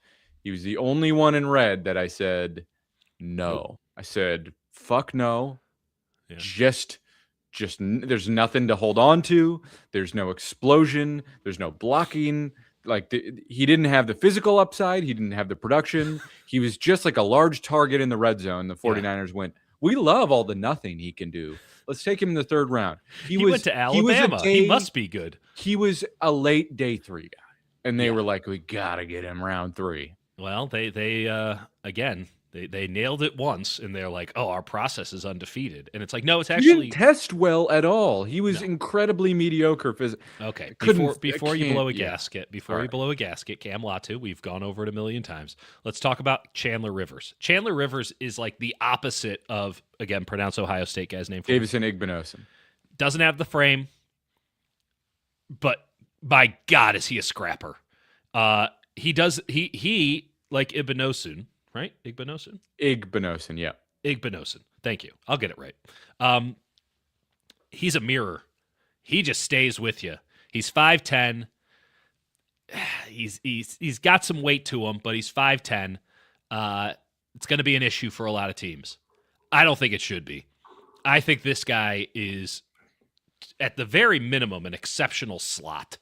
He was the only one in red that I said, no. Nope. I said, fuck no. Yeah. Just there's nothing to hold on to. There's no explosion. There's no blocking. Like he didn't have the physical upside. He didn't have the production. He was just like a large target in the red zone. The 49ers went, we love all the nothing he can do. Let's take him in the 3rd round. He went to Alabama. He must be good. He was a late day 3 guy. And they were like, we got to get him round 3. Well, they nailed it once, and they're like, "Oh, our process is undefeated." And it's like, no, it's actually he didn't test well at all. He was incredibly mediocre. Okay, before you blow a gasket, Cam Latu, we've gone over it a million times. Let's talk about Chandler Rivers. Chandler Rivers is like the opposite of, again, pronounce Ohio State guy's name. Davison Igbinosun. Doesn't have the frame, but by God, is he a scrapper? He like Igbinosun. Right? Igbinosun, yeah. Igbinosun. Thank you. I'll get it right. He's a mirror. He just stays with you. He's 5'10". He's got some weight to him, but he's 5'10". It's going to be an issue for a lot of teams. I don't think it should be. I think this guy is, at the very minimum, an exceptional slot.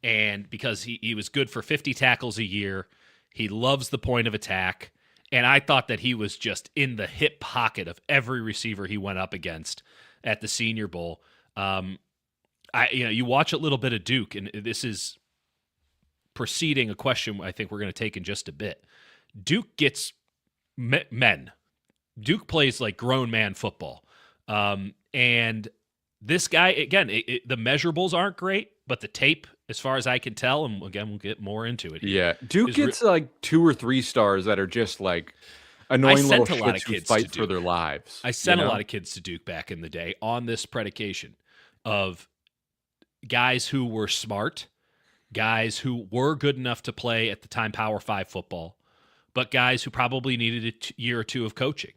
And because he was good for 50 tackles a year, he loves the point of attack. And I thought that he was just in the hip pocket of every receiver he went up against at the Senior Bowl. You watch a little bit of Duke, and this is preceding a question I think we're going to take in just a bit. Duke gets men. Duke plays like grown man football. And this guy, again, the measurables aren't great, but the tape, as far as I can tell, and again, we'll get more into it here. Yeah. Duke gets like 2 or 3 stars that are just like annoying little shits who fight for their lives. I sent a lot of kids to Duke back in the day on this predication of guys who were smart, guys who were good enough to play at the time Power 5 football, but guys who probably needed a year or two of coaching.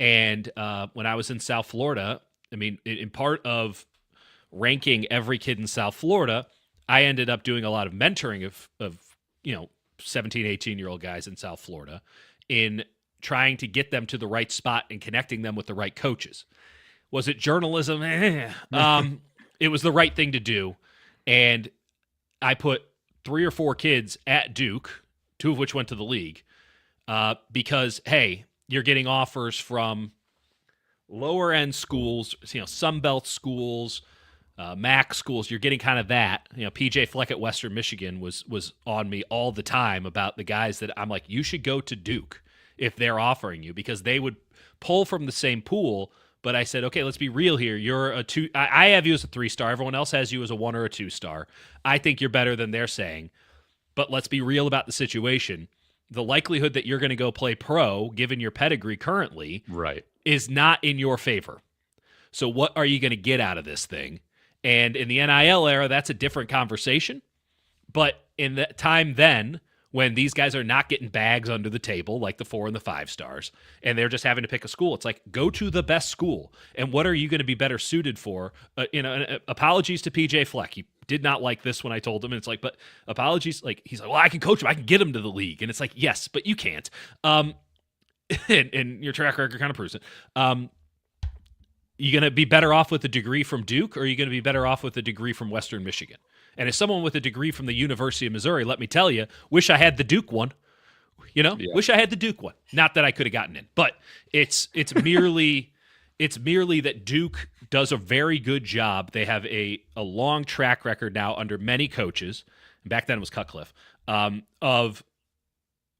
And when I was in South Florida, I mean, in part of ranking every kid in South Florida, I ended up doing a lot of mentoring of 17, 18-year-old guys in South Florida in trying to get them to the right spot and connecting them with the right coaches. Was it journalism? It was the right thing to do. And I put 3 or 4 kids at Duke, 2 of which went to the league, because, hey, you're getting offers from lower end schools, Sunbelt schools, MAC schools. You're getting kind of that. PJ Fleck at Western Michigan was on me all the time about the guys that I'm like, you should go to Duke if they're offering you, because they would pull from the same pool. But I said, okay, let's be real here. You're a 2. I have you as a 3-star. Everyone else has you as a 1 or a 2-star. I think you're better than they're saying. But let's be real about the situation. The likelihood that you're going to go play pro, given your pedigree currently, right, is not in your favor. So what are you going to get out of this thing? And in the NIL era, that's a different conversation. But in the time then, when these guys are not getting bags under the table like the 4 and the 5 stars, and they're just having to pick a school, it's like, go to the best school. And what are you going to be better suited for? Apologies to PJ Fleck. He did not like this when I told him. And it's like, but apologies. Like, he's like, well, I can coach him. I can get him to the league. And it's like, yes, but you can't. And your track record kind of proves it. You going to be better off with a degree from Duke, or are you going to be better off with a degree from Western Michigan? And as someone with a degree from the University of Missouri, let me tell you, wish I had the Duke one. Wish I had the Duke one. Not that I could have gotten in, but it's merely that Duke does a very good job. They have a long track record now under many coaches. Back then it was Cutcliffe, of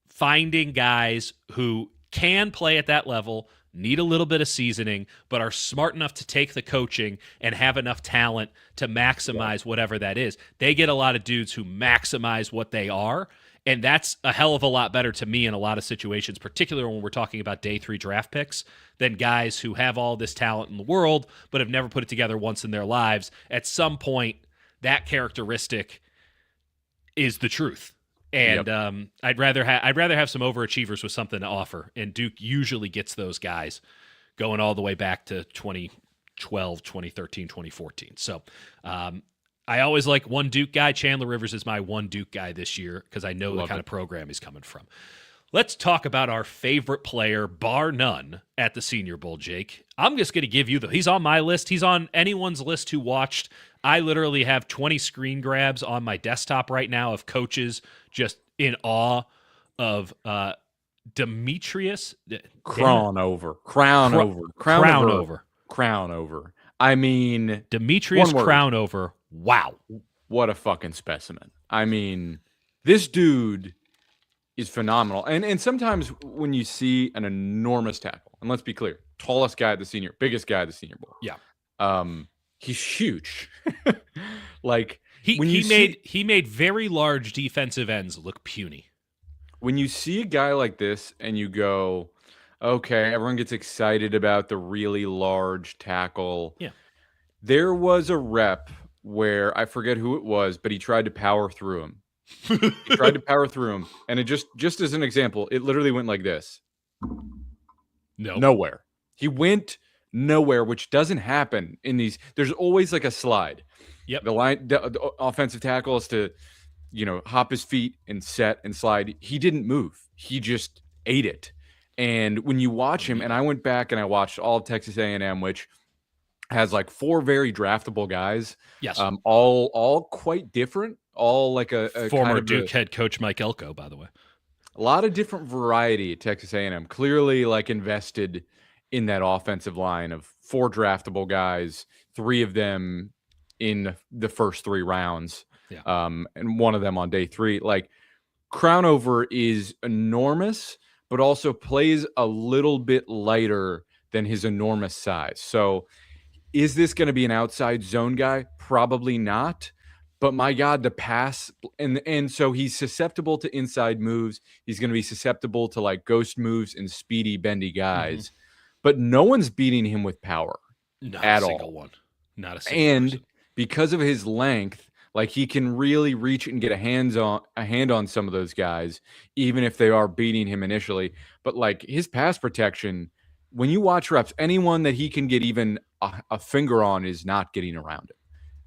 finding guys who can play at that level, need a little bit of seasoning, but are smart enough to take the coaching and have enough talent to maximize whatever that is. They get a lot of dudes who maximize what they are, and that's a hell of a lot better to me in a lot of situations, particularly when we're talking about day 3 draft picks, than guys who have all this talent in the world but have never put it together once in their lives. At some point, that characteristic is the truth. And I'd rather have some overachievers with something to offer, and Duke usually gets those guys going all the way back to 2012, 2013, 2014. So I always like one Duke guy. Chandler Rivers is my one Duke guy this year because I know the kind of program he's coming from. Let's talk about our favorite player, bar none, at the Senior Bowl, Jake. I'm just going to give you he's on my list. He's on anyone's list who watched. I literally have 20 screen grabs on my desktop right now of coaches just in awe of Demetrius. Crown over. I mean, Demetrius Crownover. Wow. What a fucking specimen. I mean, this dude is phenomenal. And sometimes when you see an enormous tackle, and let's be clear, biggest guy at the Senior Bowl. Yeah. He's huge. Like he made very large defensive ends look puny. When you see a guy like this and you go, okay, everyone gets excited about the really large tackle. Yeah. There was a rep where I forget who it was, but he tried to power through him. And it just as an example, it literally went like this. Nowhere. He went nowhere, which doesn't happen in these. There's always like a slide. Yep. The offensive tackle is to, hop his feet and set and slide. He didn't move. He just ate it. And when you watch him, and I went back and I watched all of Texas A&M, which has like 4 very draftable guys. Yes. All quite different. All like a former kind of Duke head coach Mike Elko, by the way. A lot of different variety at Texas A&M. Clearly like invested in that offensive line of 4 draftable guys, 3 of them in the first 3 rounds. Yeah. And one of them on day 3. Like, Crownover is enormous, but also plays a little bit lighter than his enormous size. So Is this going to be an outside zone guy? Probably not. But my God, the pass and so he's susceptible to inside moves. He's going to be susceptible to like ghost moves and speedy, bendy guys. But no one's beating him with power Not a at single all. one. Not a single And person. because of his length, like he can really reach and get a hand on some of those guys, even if they are beating him initially. But like his pass protection, when you watch reps, anyone that he can get even a finger on is not getting around it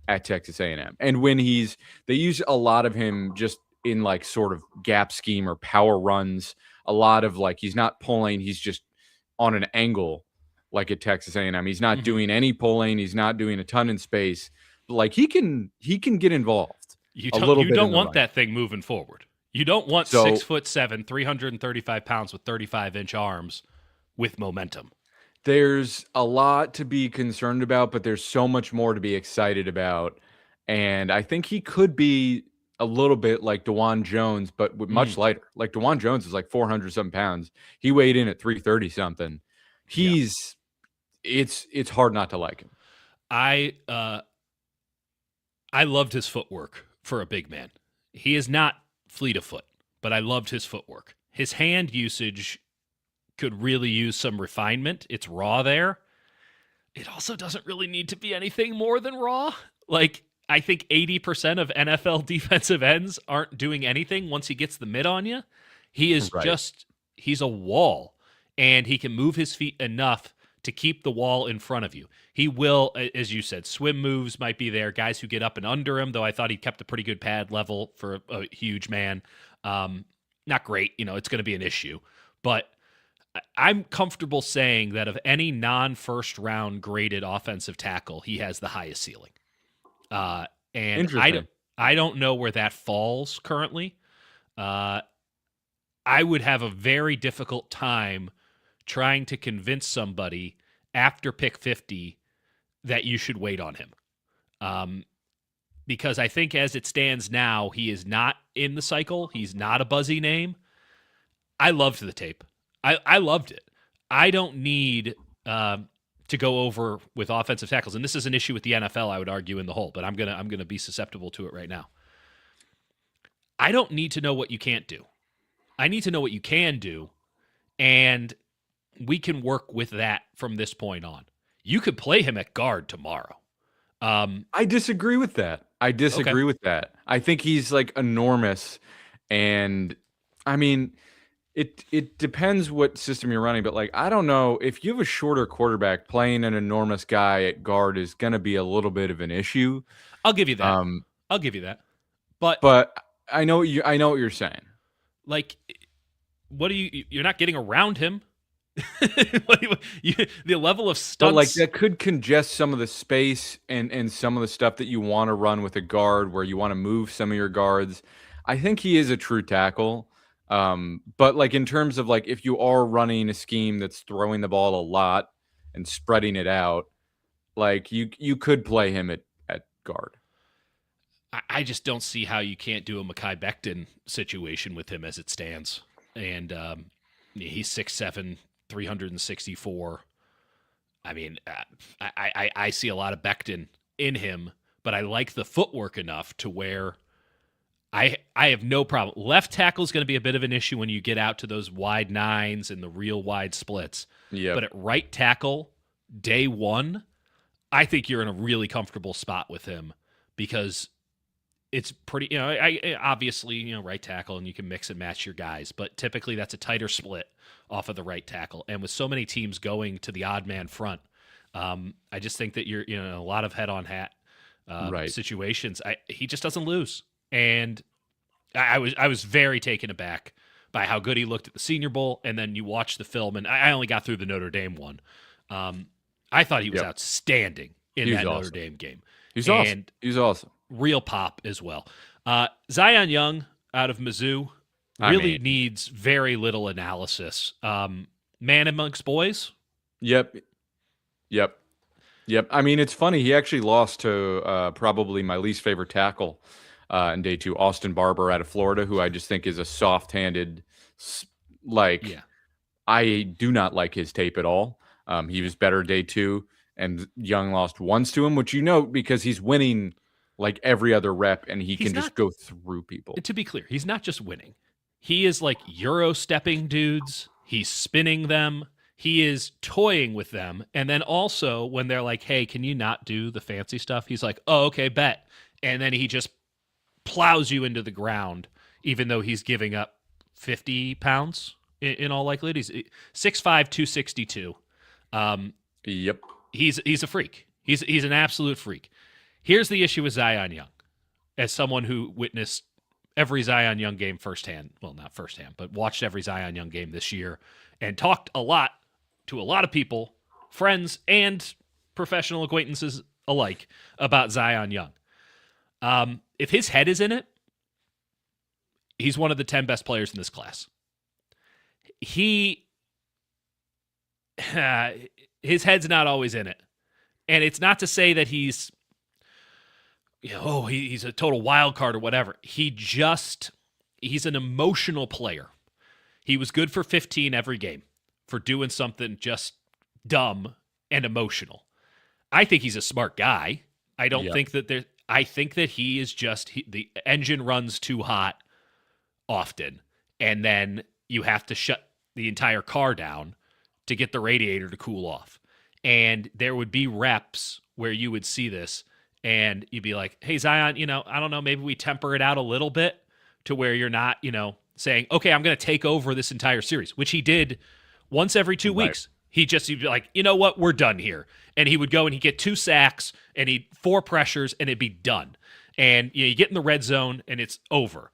at Texas A&M. And when they use a lot of him just in like sort of gap scheme or power runs, a lot of like he's not pulling, he's just on an angle like at Texas A&M. He's not doing any pulling, he's not doing a ton in space. But like he can get involved a little You bit in don't the want run. that thing moving forward. You don't want So 6'7", 335 pounds with 35-inch arms with momentum. there's a lot to be concerned about, but there's so much more to be excited about. And I think he could be a little bit like DeJuan Jones, but with much lighter. Like DeJuan Jones is like 400 something pounds. He weighed in at 330 something. Yeah. It's hard not to like him. I loved his footwork for a big man. He is not fleet of foot, but I loved his footwork. His hand usage could really use some refinement. It's raw there. It also doesn't really need to be anything more than raw. Like, I think 80% of NFL defensive ends aren't doing anything once he gets the mid on you. He is Right. he's a wall, and he can move his feet enough to keep the wall in front of you. He will, as you said, swim moves might be there. Guys who get up and under him, though I thought he kept a pretty good pad level for a huge man. Not great, it's going to be an issue. But I'm comfortable saying that of any non-first round graded offensive tackle, he has the highest ceiling. And Interesting. I don't know where that falls currently. I would have a very difficult time trying to convince somebody after pick 50 that you should wait on him. Because I think as it stands now, he is not in the cycle. He's not a buzzy name. I loved the tape. I loved it. I don't need to go over with offensive tackles, and this is an issue with the NFL, I would argue, in the whole, but I'm gonna be susceptible to it right now. I don't need to know what you can't do. I need to know what you can do, and we can work with that from this point on. You could play him at guard tomorrow. I disagree with that. I think he's like enormous, and I mean, it depends what system you're running, but like I don't know if you have a shorter quarterback, playing an enormous guy at guard is going to be a little bit of an issue. I'll give you that. I'll give you that. But I know what you're saying. like, you're not getting around him. The level of stunts. But like that could congest some of the space and some of the stuff that you want to run with a guard, where you want to move some of your guards. I think he is a true tackle. But like in terms of like if you are running a scheme that's throwing the ball a lot and spreading it out, like you could play him at guard. I just don't see how you can't do a Mekhi Becton situation with him as it stands. And he's 6'7", 364. I mean, I see a lot of Becton in him, but I like the footwork enough to where I have no problem. Left tackle is going to be a bit of an issue when you get out to those wide nines and the real wide splits. Yeah. But at right tackle, day one, I think you're in a really comfortable spot with him because it's pretty, obviously, right tackle, and you can mix and match your guys, but typically that's a tighter split off of the right tackle. And with so many teams going to the odd man front, I just think that you're, a lot of head on hat situations. He just doesn't lose. And I was very taken aback by how good he looked at the Senior Bowl, and then you watch the film, and I only got through the Notre Dame one. I thought he was outstanding in that Notre Dame game. He's awesome. He's awesome. Real pop as well. Zion Young out of Mizzou really needs very little analysis. Man amongst boys. Yep. I mean, it's funny. He actually lost to probably my least favorite tackle in day two, Austin Barber out of Florida, who I just think is a soft-handed, I do not like his tape at all. He was better day two, and Young lost once to him, which because he's winning like every other rep, and he can just go through people. To be clear, he's not just winning. He is like Euro stepping dudes. He's spinning them. He is toying with them. And then also when they're like, hey, can you not do the fancy stuff? He's like, oh, okay, bet. And then he just plows you into the ground, even though he's giving up 50 pounds in all likelihood. He's 6'5", 262. Yep. He's a freak. He's an absolute freak. Here's the issue with Zion Young. As someone who witnessed every Zion Young game firsthand, well, not firsthand, but watched every Zion Young game this year and talked a lot to a lot of people, friends and professional acquaintances alike, about Zion Young. If his head is in it, he's one of the 10 best players in this class. His head's not always in it. And it's not to say that he's he's a total wild card or whatever. He's an emotional player. He was good for 15 every game for doing something just dumb and emotional. I think he's a smart guy. I don't think that I think that he is the engine runs too hot often, and then you have to shut the entire car down to get the radiator to cool off. And there would be reps where you would see this, and you'd be like, hey, Zion, I don't know, maybe we temper it out a little bit to where you're not, saying, okay, I'm going to take over this entire series, which he did once every 2 weeks. He'd be like, you know what, we're done here. And he would go and he'd get 2 sacks and he'd 4 pressures and it'd be done. And you get in the red zone and it's over.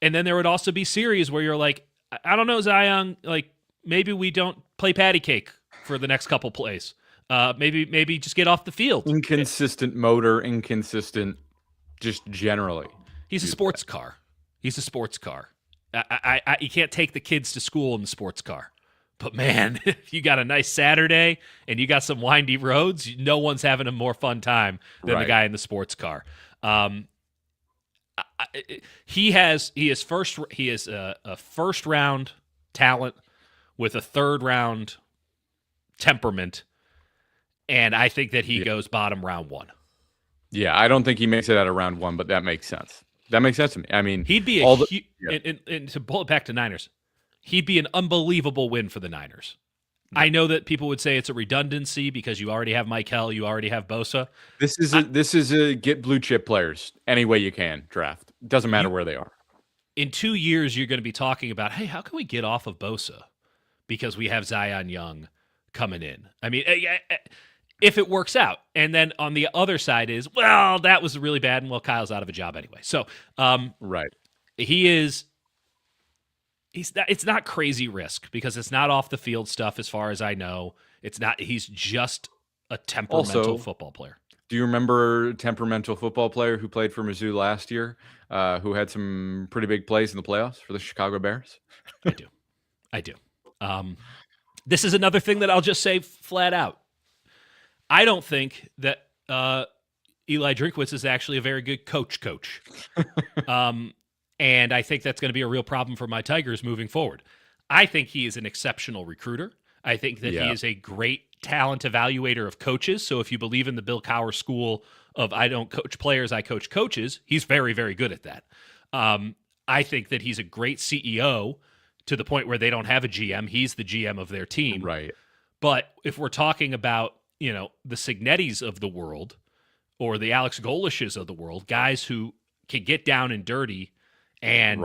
And then there would also be series where you're like, I don't know, Zion, like maybe we don't play patty cake for the next couple plays. Maybe just get off the field. Inconsistent motor, inconsistent just generally. He's a sports car. He's a sports car. You can't take the kids to school in the sports car. But man, if you got a nice Saturday and you got some windy roads, no one's having a more fun time than the guy in the sports car. He is a first round talent with a third round temperament, and I think that he goes bottom round 1. Yeah, I don't think he makes it out of round 1, but that makes sense. That makes sense to me. I mean, he'd be and to pull it back to Niners, he'd be an unbelievable win for the Niners. I know that people would say it's a redundancy because you already have Michael, you already have Bosa. This is a get blue chip players any way you can draft. Doesn't matter where they are. In 2 years, you're going to be talking about, hey, how can we get off of Bosa because we have Zion Young coming in? I mean, if it works out. And then on the other side is, well, that was really bad, and well, Kyle's out of a job anyway. So, it's not crazy risk because it's not off the field stuff as far as I know. It's not. He's just a temperamental football player. Do you remember a temperamental football player who played for Mizzou last year, who had some pretty big plays in the playoffs for the Chicago Bears? I do. This is another thing that I'll just say flat out. I don't think that Eli Drinkwitz is actually a very good coach. And I think that's going to be a real problem for my Tigers moving forward. I think he is an exceptional recruiter. I think that he is a great talent evaluator of coaches. So if you believe in the Bill Cowher school of I don't coach players, I coach coaches, he's very, very good at that. I think that he's a great CEO to the point where they don't have a GM. He's the GM of their team. Right. But if we're talking about, the Signettis of the world or the Alex Golishes of the world, guys who can get down and dirty and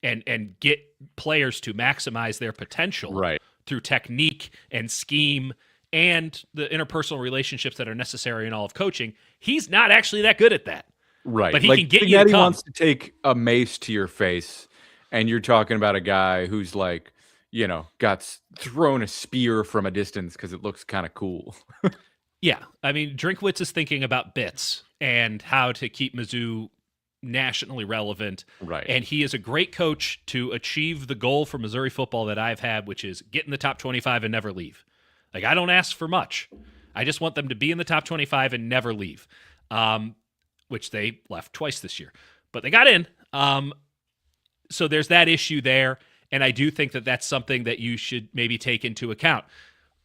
and get players to maximize their potential through technique and scheme and the interpersonal relationships that are necessary in all of coaching, he's not actually that good at that. Right. But he can get you to come. He wants to take a mace to your face, and you're talking about a guy who's like, got thrown a spear from a distance because it looks kind of cool. Yeah. I mean, Drinkwitz is thinking about bits and how to keep Mizzou nationally relevant. Right. And he is a great coach to achieve the goal for Missouri football that I've had, which is get in the top 25 and never leave. Like, I don't ask for much. I just want them to be in the top 25 and never leave, which they left twice this year. But they got in. So there's that issue there. And I do think that that's something that you should maybe take into account.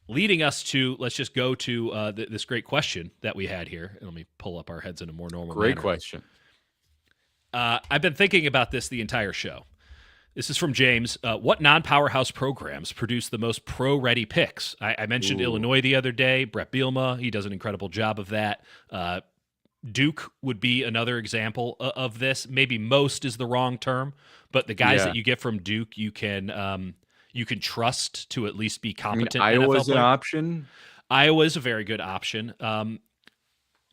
leading us to, let's just go to this great question that we had here. And let me pull up our heads in a more normal Great manner. question. I've been thinking about this the entire show. This is from James. What non-powerhouse programs produce the most pro-ready picks? I mentioned Illinois the other day. Brett Bielema, he does an incredible job of that. Duke would be another example of this. Maybe most is the wrong term, but the guys that you get from Duke, you can trust to at least be competent. Iowa's NFL an option. Iowa is a very good option.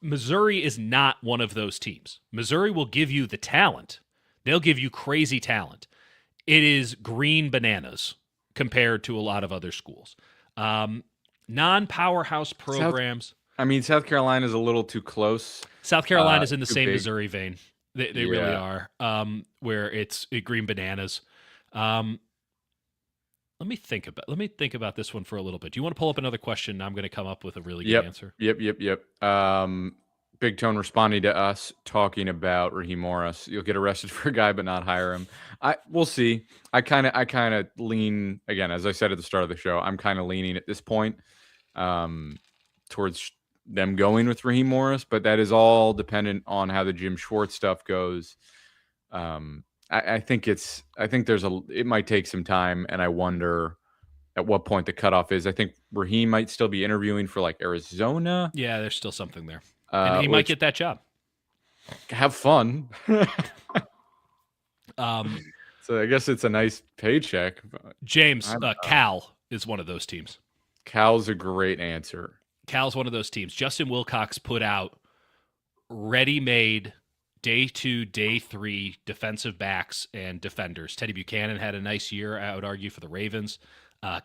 Missouri is not one of those teams. Missouri will give you the talent. They'll give you crazy talent. It is green bananas compared to a lot of other schools. Non-powerhouse programs. South Carolina is a little too close. South Carolina is in the same big. Missouri vein. They really are, where it's green bananas. Let me think about this one for a little bit. Do you want to pull up another question? I'm going to come up with a really good answer. Yep. Big Tone responding to us talking about Raheem Morris. You'll get arrested for a guy, but not hire him. We'll see. I kind of lean, again, as I said at the start of the show, I'm kind of leaning at this point towards them going with Raheem Morris, but that is all dependent on how the Jim Schwartz stuff goes. I think it might take some time, and I wonder at what point the cutoff is. I think Raheem might still be interviewing for like Arizona. Yeah, there's still something there. And he might get that job. Have fun. So I guess it's a nice paycheck. James, Cal is one of those teams. Cal's a great answer. Cal's one of those teams. Justin Wilcox put out ready-made day 2, day 3 defensive backs and defenders. Teddy Buchanan had a nice year, I would argue, for the Ravens.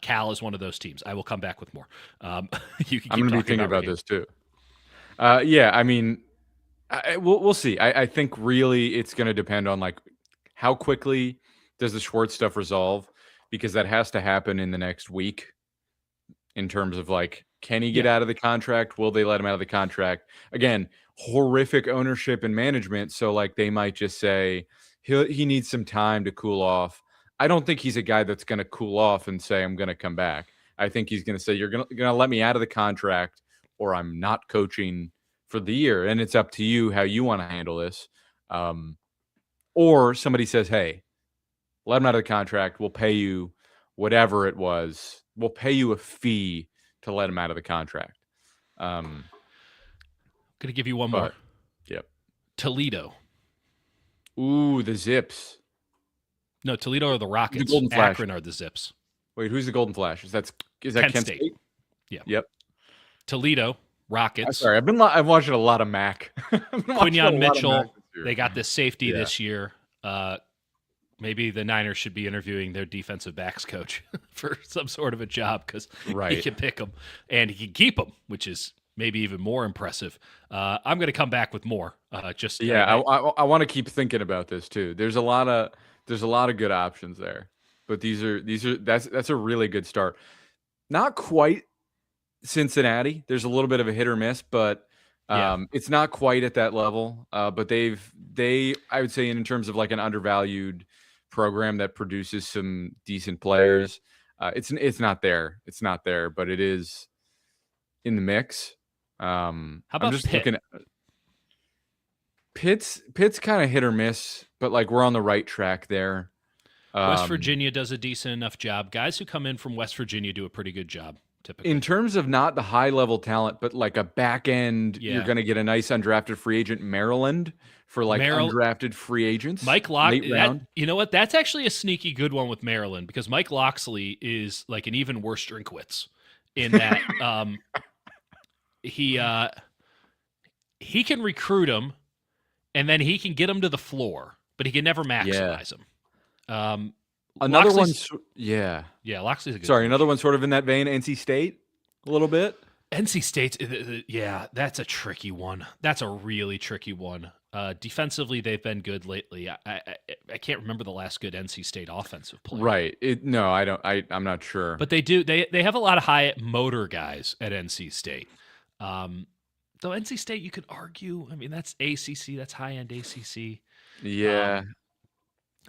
Cal is one of those teams. I will come back with more. I'm going to be thinking about this too. We'll see. I think really it's going to depend on like how quickly does the Schwartz stuff resolve, because that has to happen in the next week in terms of like, can he get out of the contract? Will they let him out of the contract? Again, horrific ownership and management. So like they might just say he needs some time to cool off. I don't think he's a guy that's going to cool off and say, I'm going to come back. I think he's going to say, you're going to let me out of the contract or I'm not coaching for the year. And it's up to you how you want to handle this. Or somebody says, hey, let him out of the contract. We'll pay you whatever it was. We'll pay you a fee to let him out of the contract. I'm going to give you one more. Yep. Toledo. Ooh, the Zips. No, Toledo are the Rockets. The Golden Flash. Akron are the Zips. Wait, who's the Golden Flash? Is that Kent State? Yeah. Yep. Toledo, Rockets. I'm sorry, I've watched a lot of Mac. Quinyon Mitchell. They got this safety this year. Maybe the Niners should be interviewing their defensive backs coach for some sort of a job, because he can pick them and he can keep them, which is maybe even more impressive. I'm going to come back with more. I want to keep thinking about this too. There's a lot of good options there, but that's a really good start. Not quite Cincinnati. There's a little bit of a hit or miss, but it's not quite at that level. But I would say in terms of like an undervalued program that produces some decent players, it's not there. It's not there, but it is in the mix. How about I'm just Pitt? Looking at Pitt's kind of hit or miss, but like we're on the right track there. West Virginia does a decent enough job. Guys who come in from West Virginia do a pretty good job, typically. In terms of not the high level talent, but like a back end, you're going to get a nice undrafted free agent. Maryland for like undrafted free agents. Mike Locksley, you know what? That's actually a sneaky good one with Maryland, because Mike Locksley is like an even worse Drinkwitz in that he can recruit him and then he can get him to the floor, but he can never maximize him. Another Loxley's, one, Loxley's a good Sorry, another one sort of in that vein. NC State, a little bit. NC State's, that's a tricky one. That's a really tricky one. Defensively, they've been good lately. I can't remember the last good NC State offensive player. Right. I'm not sure. But they do. They have a lot of high motor guys at NC State. Though NC State, you could argue, I mean, that's ACC. That's high end ACC. Yeah.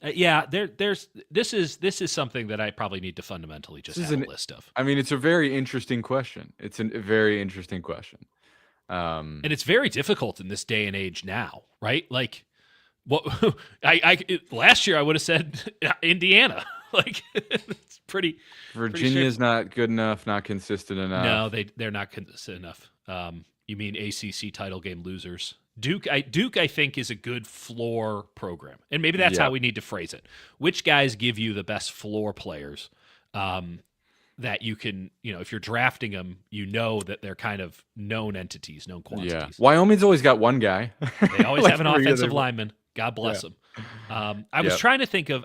Yeah, this is something that I probably need to fundamentally just have a list of. I mean, it's a very interesting question. It's a very interesting question. And it's very difficult in this day and age now, right? Like, what last year I would have said Indiana. Like, it's pretty. Virginia's not good enough, not consistent enough. No, they're not consistent enough. You mean ACC title game losers? Duke, I think, is a good floor program, and maybe that's how we need to phrase it. Which guys give you the best floor players? That you can, if you're drafting them, that they're kind of known entities, known quantities. Yeah. Wyoming's always got one guy. They always have an offensive lineman. God bless them. I was trying to think of,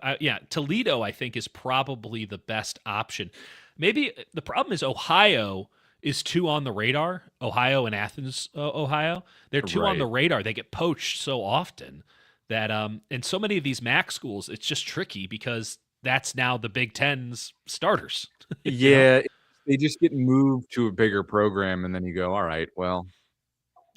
Toledo, I think, is probably the best option. Maybe the problem is Ohio is too on the radar. Ohio and Athens, Ohio. They're too on the radar. They get poached so often that, and so many of these MAC schools, it's just tricky because that's now the Big Ten's starters. Yeah, they just get moved to a bigger program, and then you go, all right, well.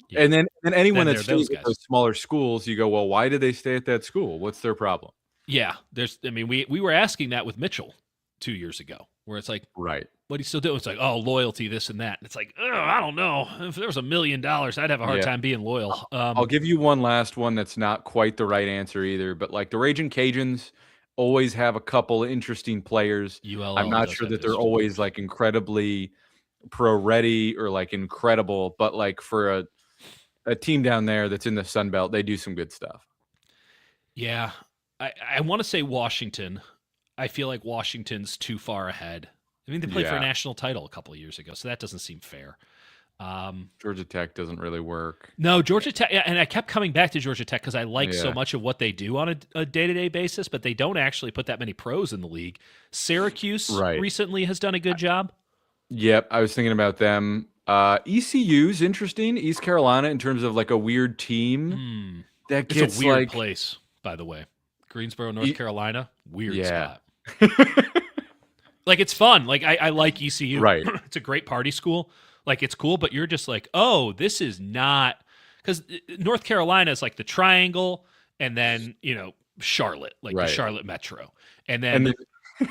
Yeah. And then anyone that stays at those smaller schools, you go, well, why did they stay at that school? What's their problem? Yeah, we were asking that with Mitchell 2 years ago, where it's like, right, what do you still do? It's like, oh, loyalty, this and that. And it's like, oh, I don't know. If there was $1 million, I'd have a hard time being loyal. I'll give you one last one that's not quite the right answer either, but like the Raging Cajuns always have a couple interesting players. I'm not sure that they're always like incredibly pro ready or like incredible, but like for a team down there that's in the Sun Belt, they do some good stuff. Yeah. I want to say Washington. I feel like Washington's too far ahead. I mean, they played for a national title a couple of years ago, so that doesn't seem fair. Georgia Tech doesn't really work. No, Georgia Tech, and I kept coming back to Georgia Tech because I like so much of what they do on a day-to-day basis, but they don't actually put that many pros in the league. Syracuse recently has done a good job. Yep, I was thinking about them. ECU's interesting. East Carolina in terms of like a weird team. That gets it's a weird place, by the way. Greensboro, North Carolina, weird spot. Like, it's fun. Like, I like ECU. Right. It's a great party school. Like, it's cool, but you're just like, oh, this is not – because North Carolina is like the triangle and then, Charlotte, like the Charlotte Metro. And then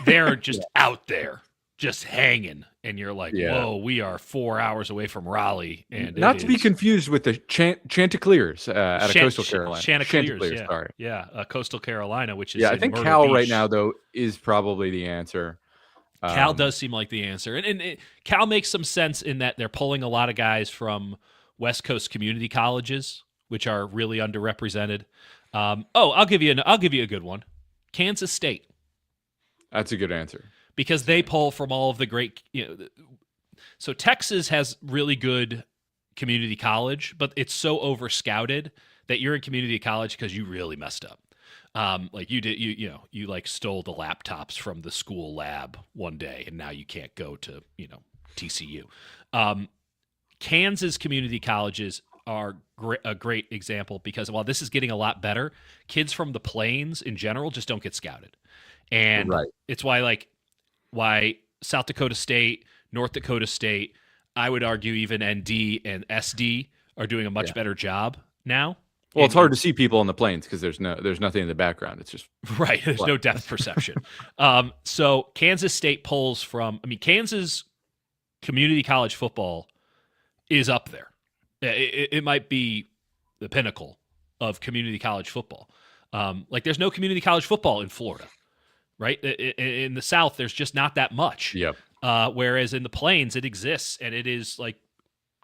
they're just out there, just hanging. And you're like, whoa, we are 4 hours away from Raleigh. And not to be confused with the Chanticleers out of Coastal Carolina. Chanticleers, sorry. Yeah, Coastal Carolina, which is I think Myrtle Cal Beach. Right now, though, is probably the answer. Cal does seem like the answer. And Cal makes some sense in that they're pulling a lot of guys from West Coast community colleges, which are really underrepresented. I'll give you a good one. Kansas State. That's a good answer. Because they pull from all of the great so Texas has really good community college, but it's so over-scouted that you're in community college because you really messed up. Like you did, you like stole the laptops from the school lab one day, and now you can't go to, TCU. Kansas community colleges are a great example because while this is getting a lot better, kids from the plains in general just don't get scouted, and it's why South Dakota State, North Dakota State, I would argue even ND and SD are doing a much better job now. Well, it's hard to see people on the plains because there's nothing in the background. It's just there's no depth perception. So Kansas State pulls from. Kansas community college football is up there. It might be the pinnacle of community college football. Like there's no community college football in Florida, right? In the South, there's just not that much. Yep. Whereas in the plains, it exists, and it is like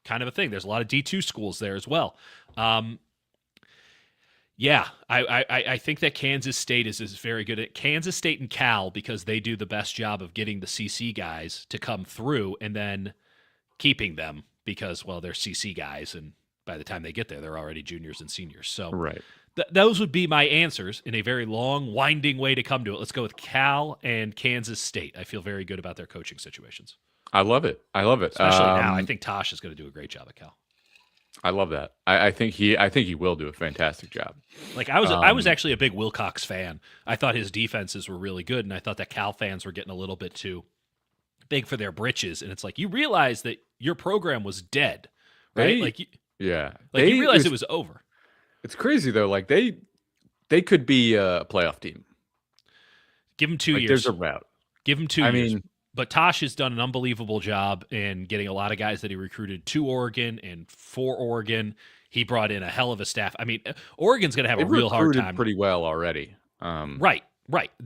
kind of a thing. There's a lot of D2 schools there as well. Yeah, I think that Kansas State is very good at Kansas State and Cal because they do the best job of getting the CC guys to come through and then keeping them because, well, they're CC guys, and by the time they get there, they're already juniors and seniors. So those would be my answers in a very long, winding way to come to it. Let's go with Cal and Kansas State. I feel very good about their coaching situations. I love it. Especially now. I think Tosh is going to do a great job at Cal. I love that. I think he will do a fantastic job. Like I was actually a big Wilcox fan. I thought his defenses were really good, and I thought that Cal fans were getting a little bit too big for their britches. And it's like you realize that your program was dead, right? You realize it was over. It's crazy though. Like they could be a playoff team. Give him 2 Like, years. there's a route. Give him 2 I years. mean, But Tosh has done an unbelievable job in getting a lot of guys that he recruited to Oregon and for Oregon. He brought in a hell of a staff. I mean, Oregon's going to have a they've real hard recruited time. pretty well already. Right.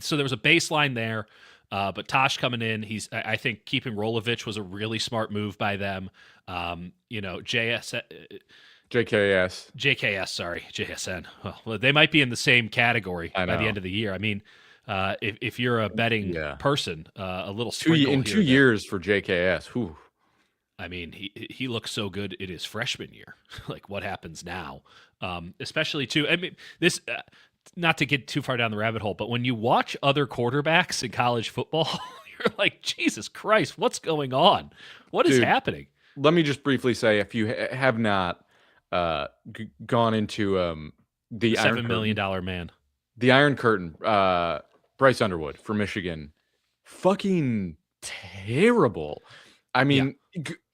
So there was a baseline there. But Tosh coming in, I think keeping Rolovich was a really smart move by them. JKS. Well, they might be in the same category by the end of the year. I mean, if you're a betting person, a little sprinkle in 2 years for JKS. Whew. I mean, he looks so good in his freshman year. Like, what happens now? Especially too. I mean, this. Not to get too far down the rabbit hole, but when you watch other quarterbacks in college football, you're like, Jesus Christ, what's going on? What is happening? Let me just briefly say, if you have not gone into the $7 million man, the Iron Curtain, Bryce Underwood for Michigan, fucking terrible. I mean,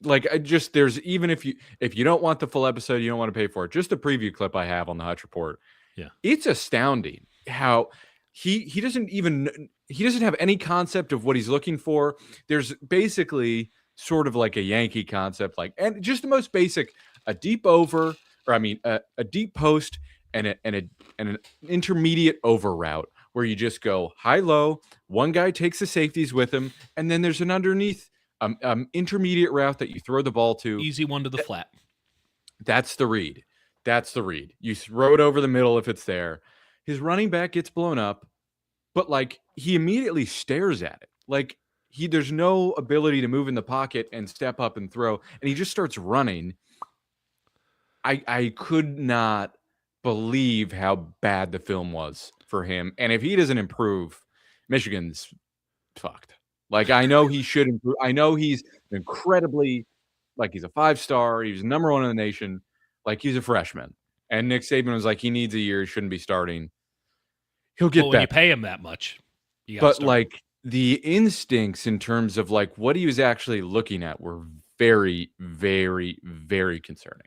there's, even if you don't want the full episode, you don't want to pay for it, just the preview clip I have on the Hutch Report. Yeah, it's astounding how he doesn't have any concept of what he's looking for. There's basically sort of like a Yankee concept, and just the most basic, a deep over, or I mean a deep post and an intermediate over route where you just go high low. One guy takes the safeties with him, and then there's an underneath intermediate route that you throw the ball to. Easy one to the flat. That's the read. You throw it over the middle if it's there. His running back gets blown up, but he immediately stares at it. There's no ability to move in the pocket and step up and throw, and he just starts running. I could not believe how bad the film was for him. And if he doesn't improve, Michigan's fucked. I know he should improve. I know he's incredibly, he's a 5-star. He's number 1 in the nation. He's a freshman. And Nick Saban was he needs a year. He shouldn't be starting. He'll get better. When you pay him that much. But the instincts in terms of what he was actually looking at were very, very, very concerning.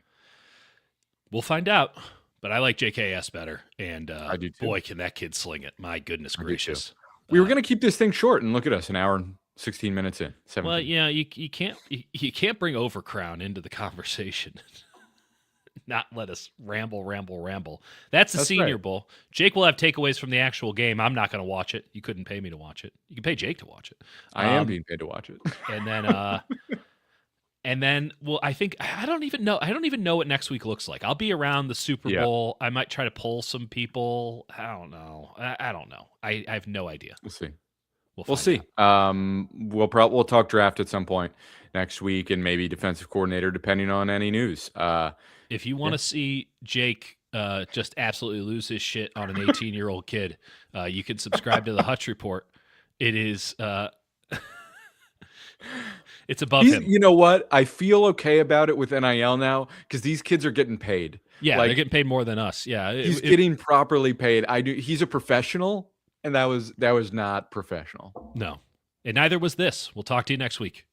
We'll find out. But I like JKS better. And I do too. Boy, can that kid sling it. My goodness gracious. We were going to keep this thing short, and look at us, an hour and 16 minutes in. 17. Well, yeah, you can't bring Overcrown into the conversation. Not let us ramble. That's the Senior right. Bowl. Jake will have takeaways from the actual game. I'm not going to watch it. You couldn't pay me to watch it. You can pay Jake to watch it. I am being paid to watch it. And then, well, I don't even know what next week looks like. I'll be around the Super Bowl. I might try to poll some people. I don't know. I have no idea. We'll see. We'll see. We'll talk draft at some point next week, and maybe defensive coordinator, depending on any news. If you want to see Jake just absolutely lose his shit on an 18-year-old kid, you can subscribe to the Hutch Report. It is it's above him. You know what? I feel okay about it with NIL now because these kids are getting paid. Yeah, they're getting paid more than us. Yeah, he's getting properly paid. He's a professional, and that was not professional. No, and neither was this. We'll talk to you next week.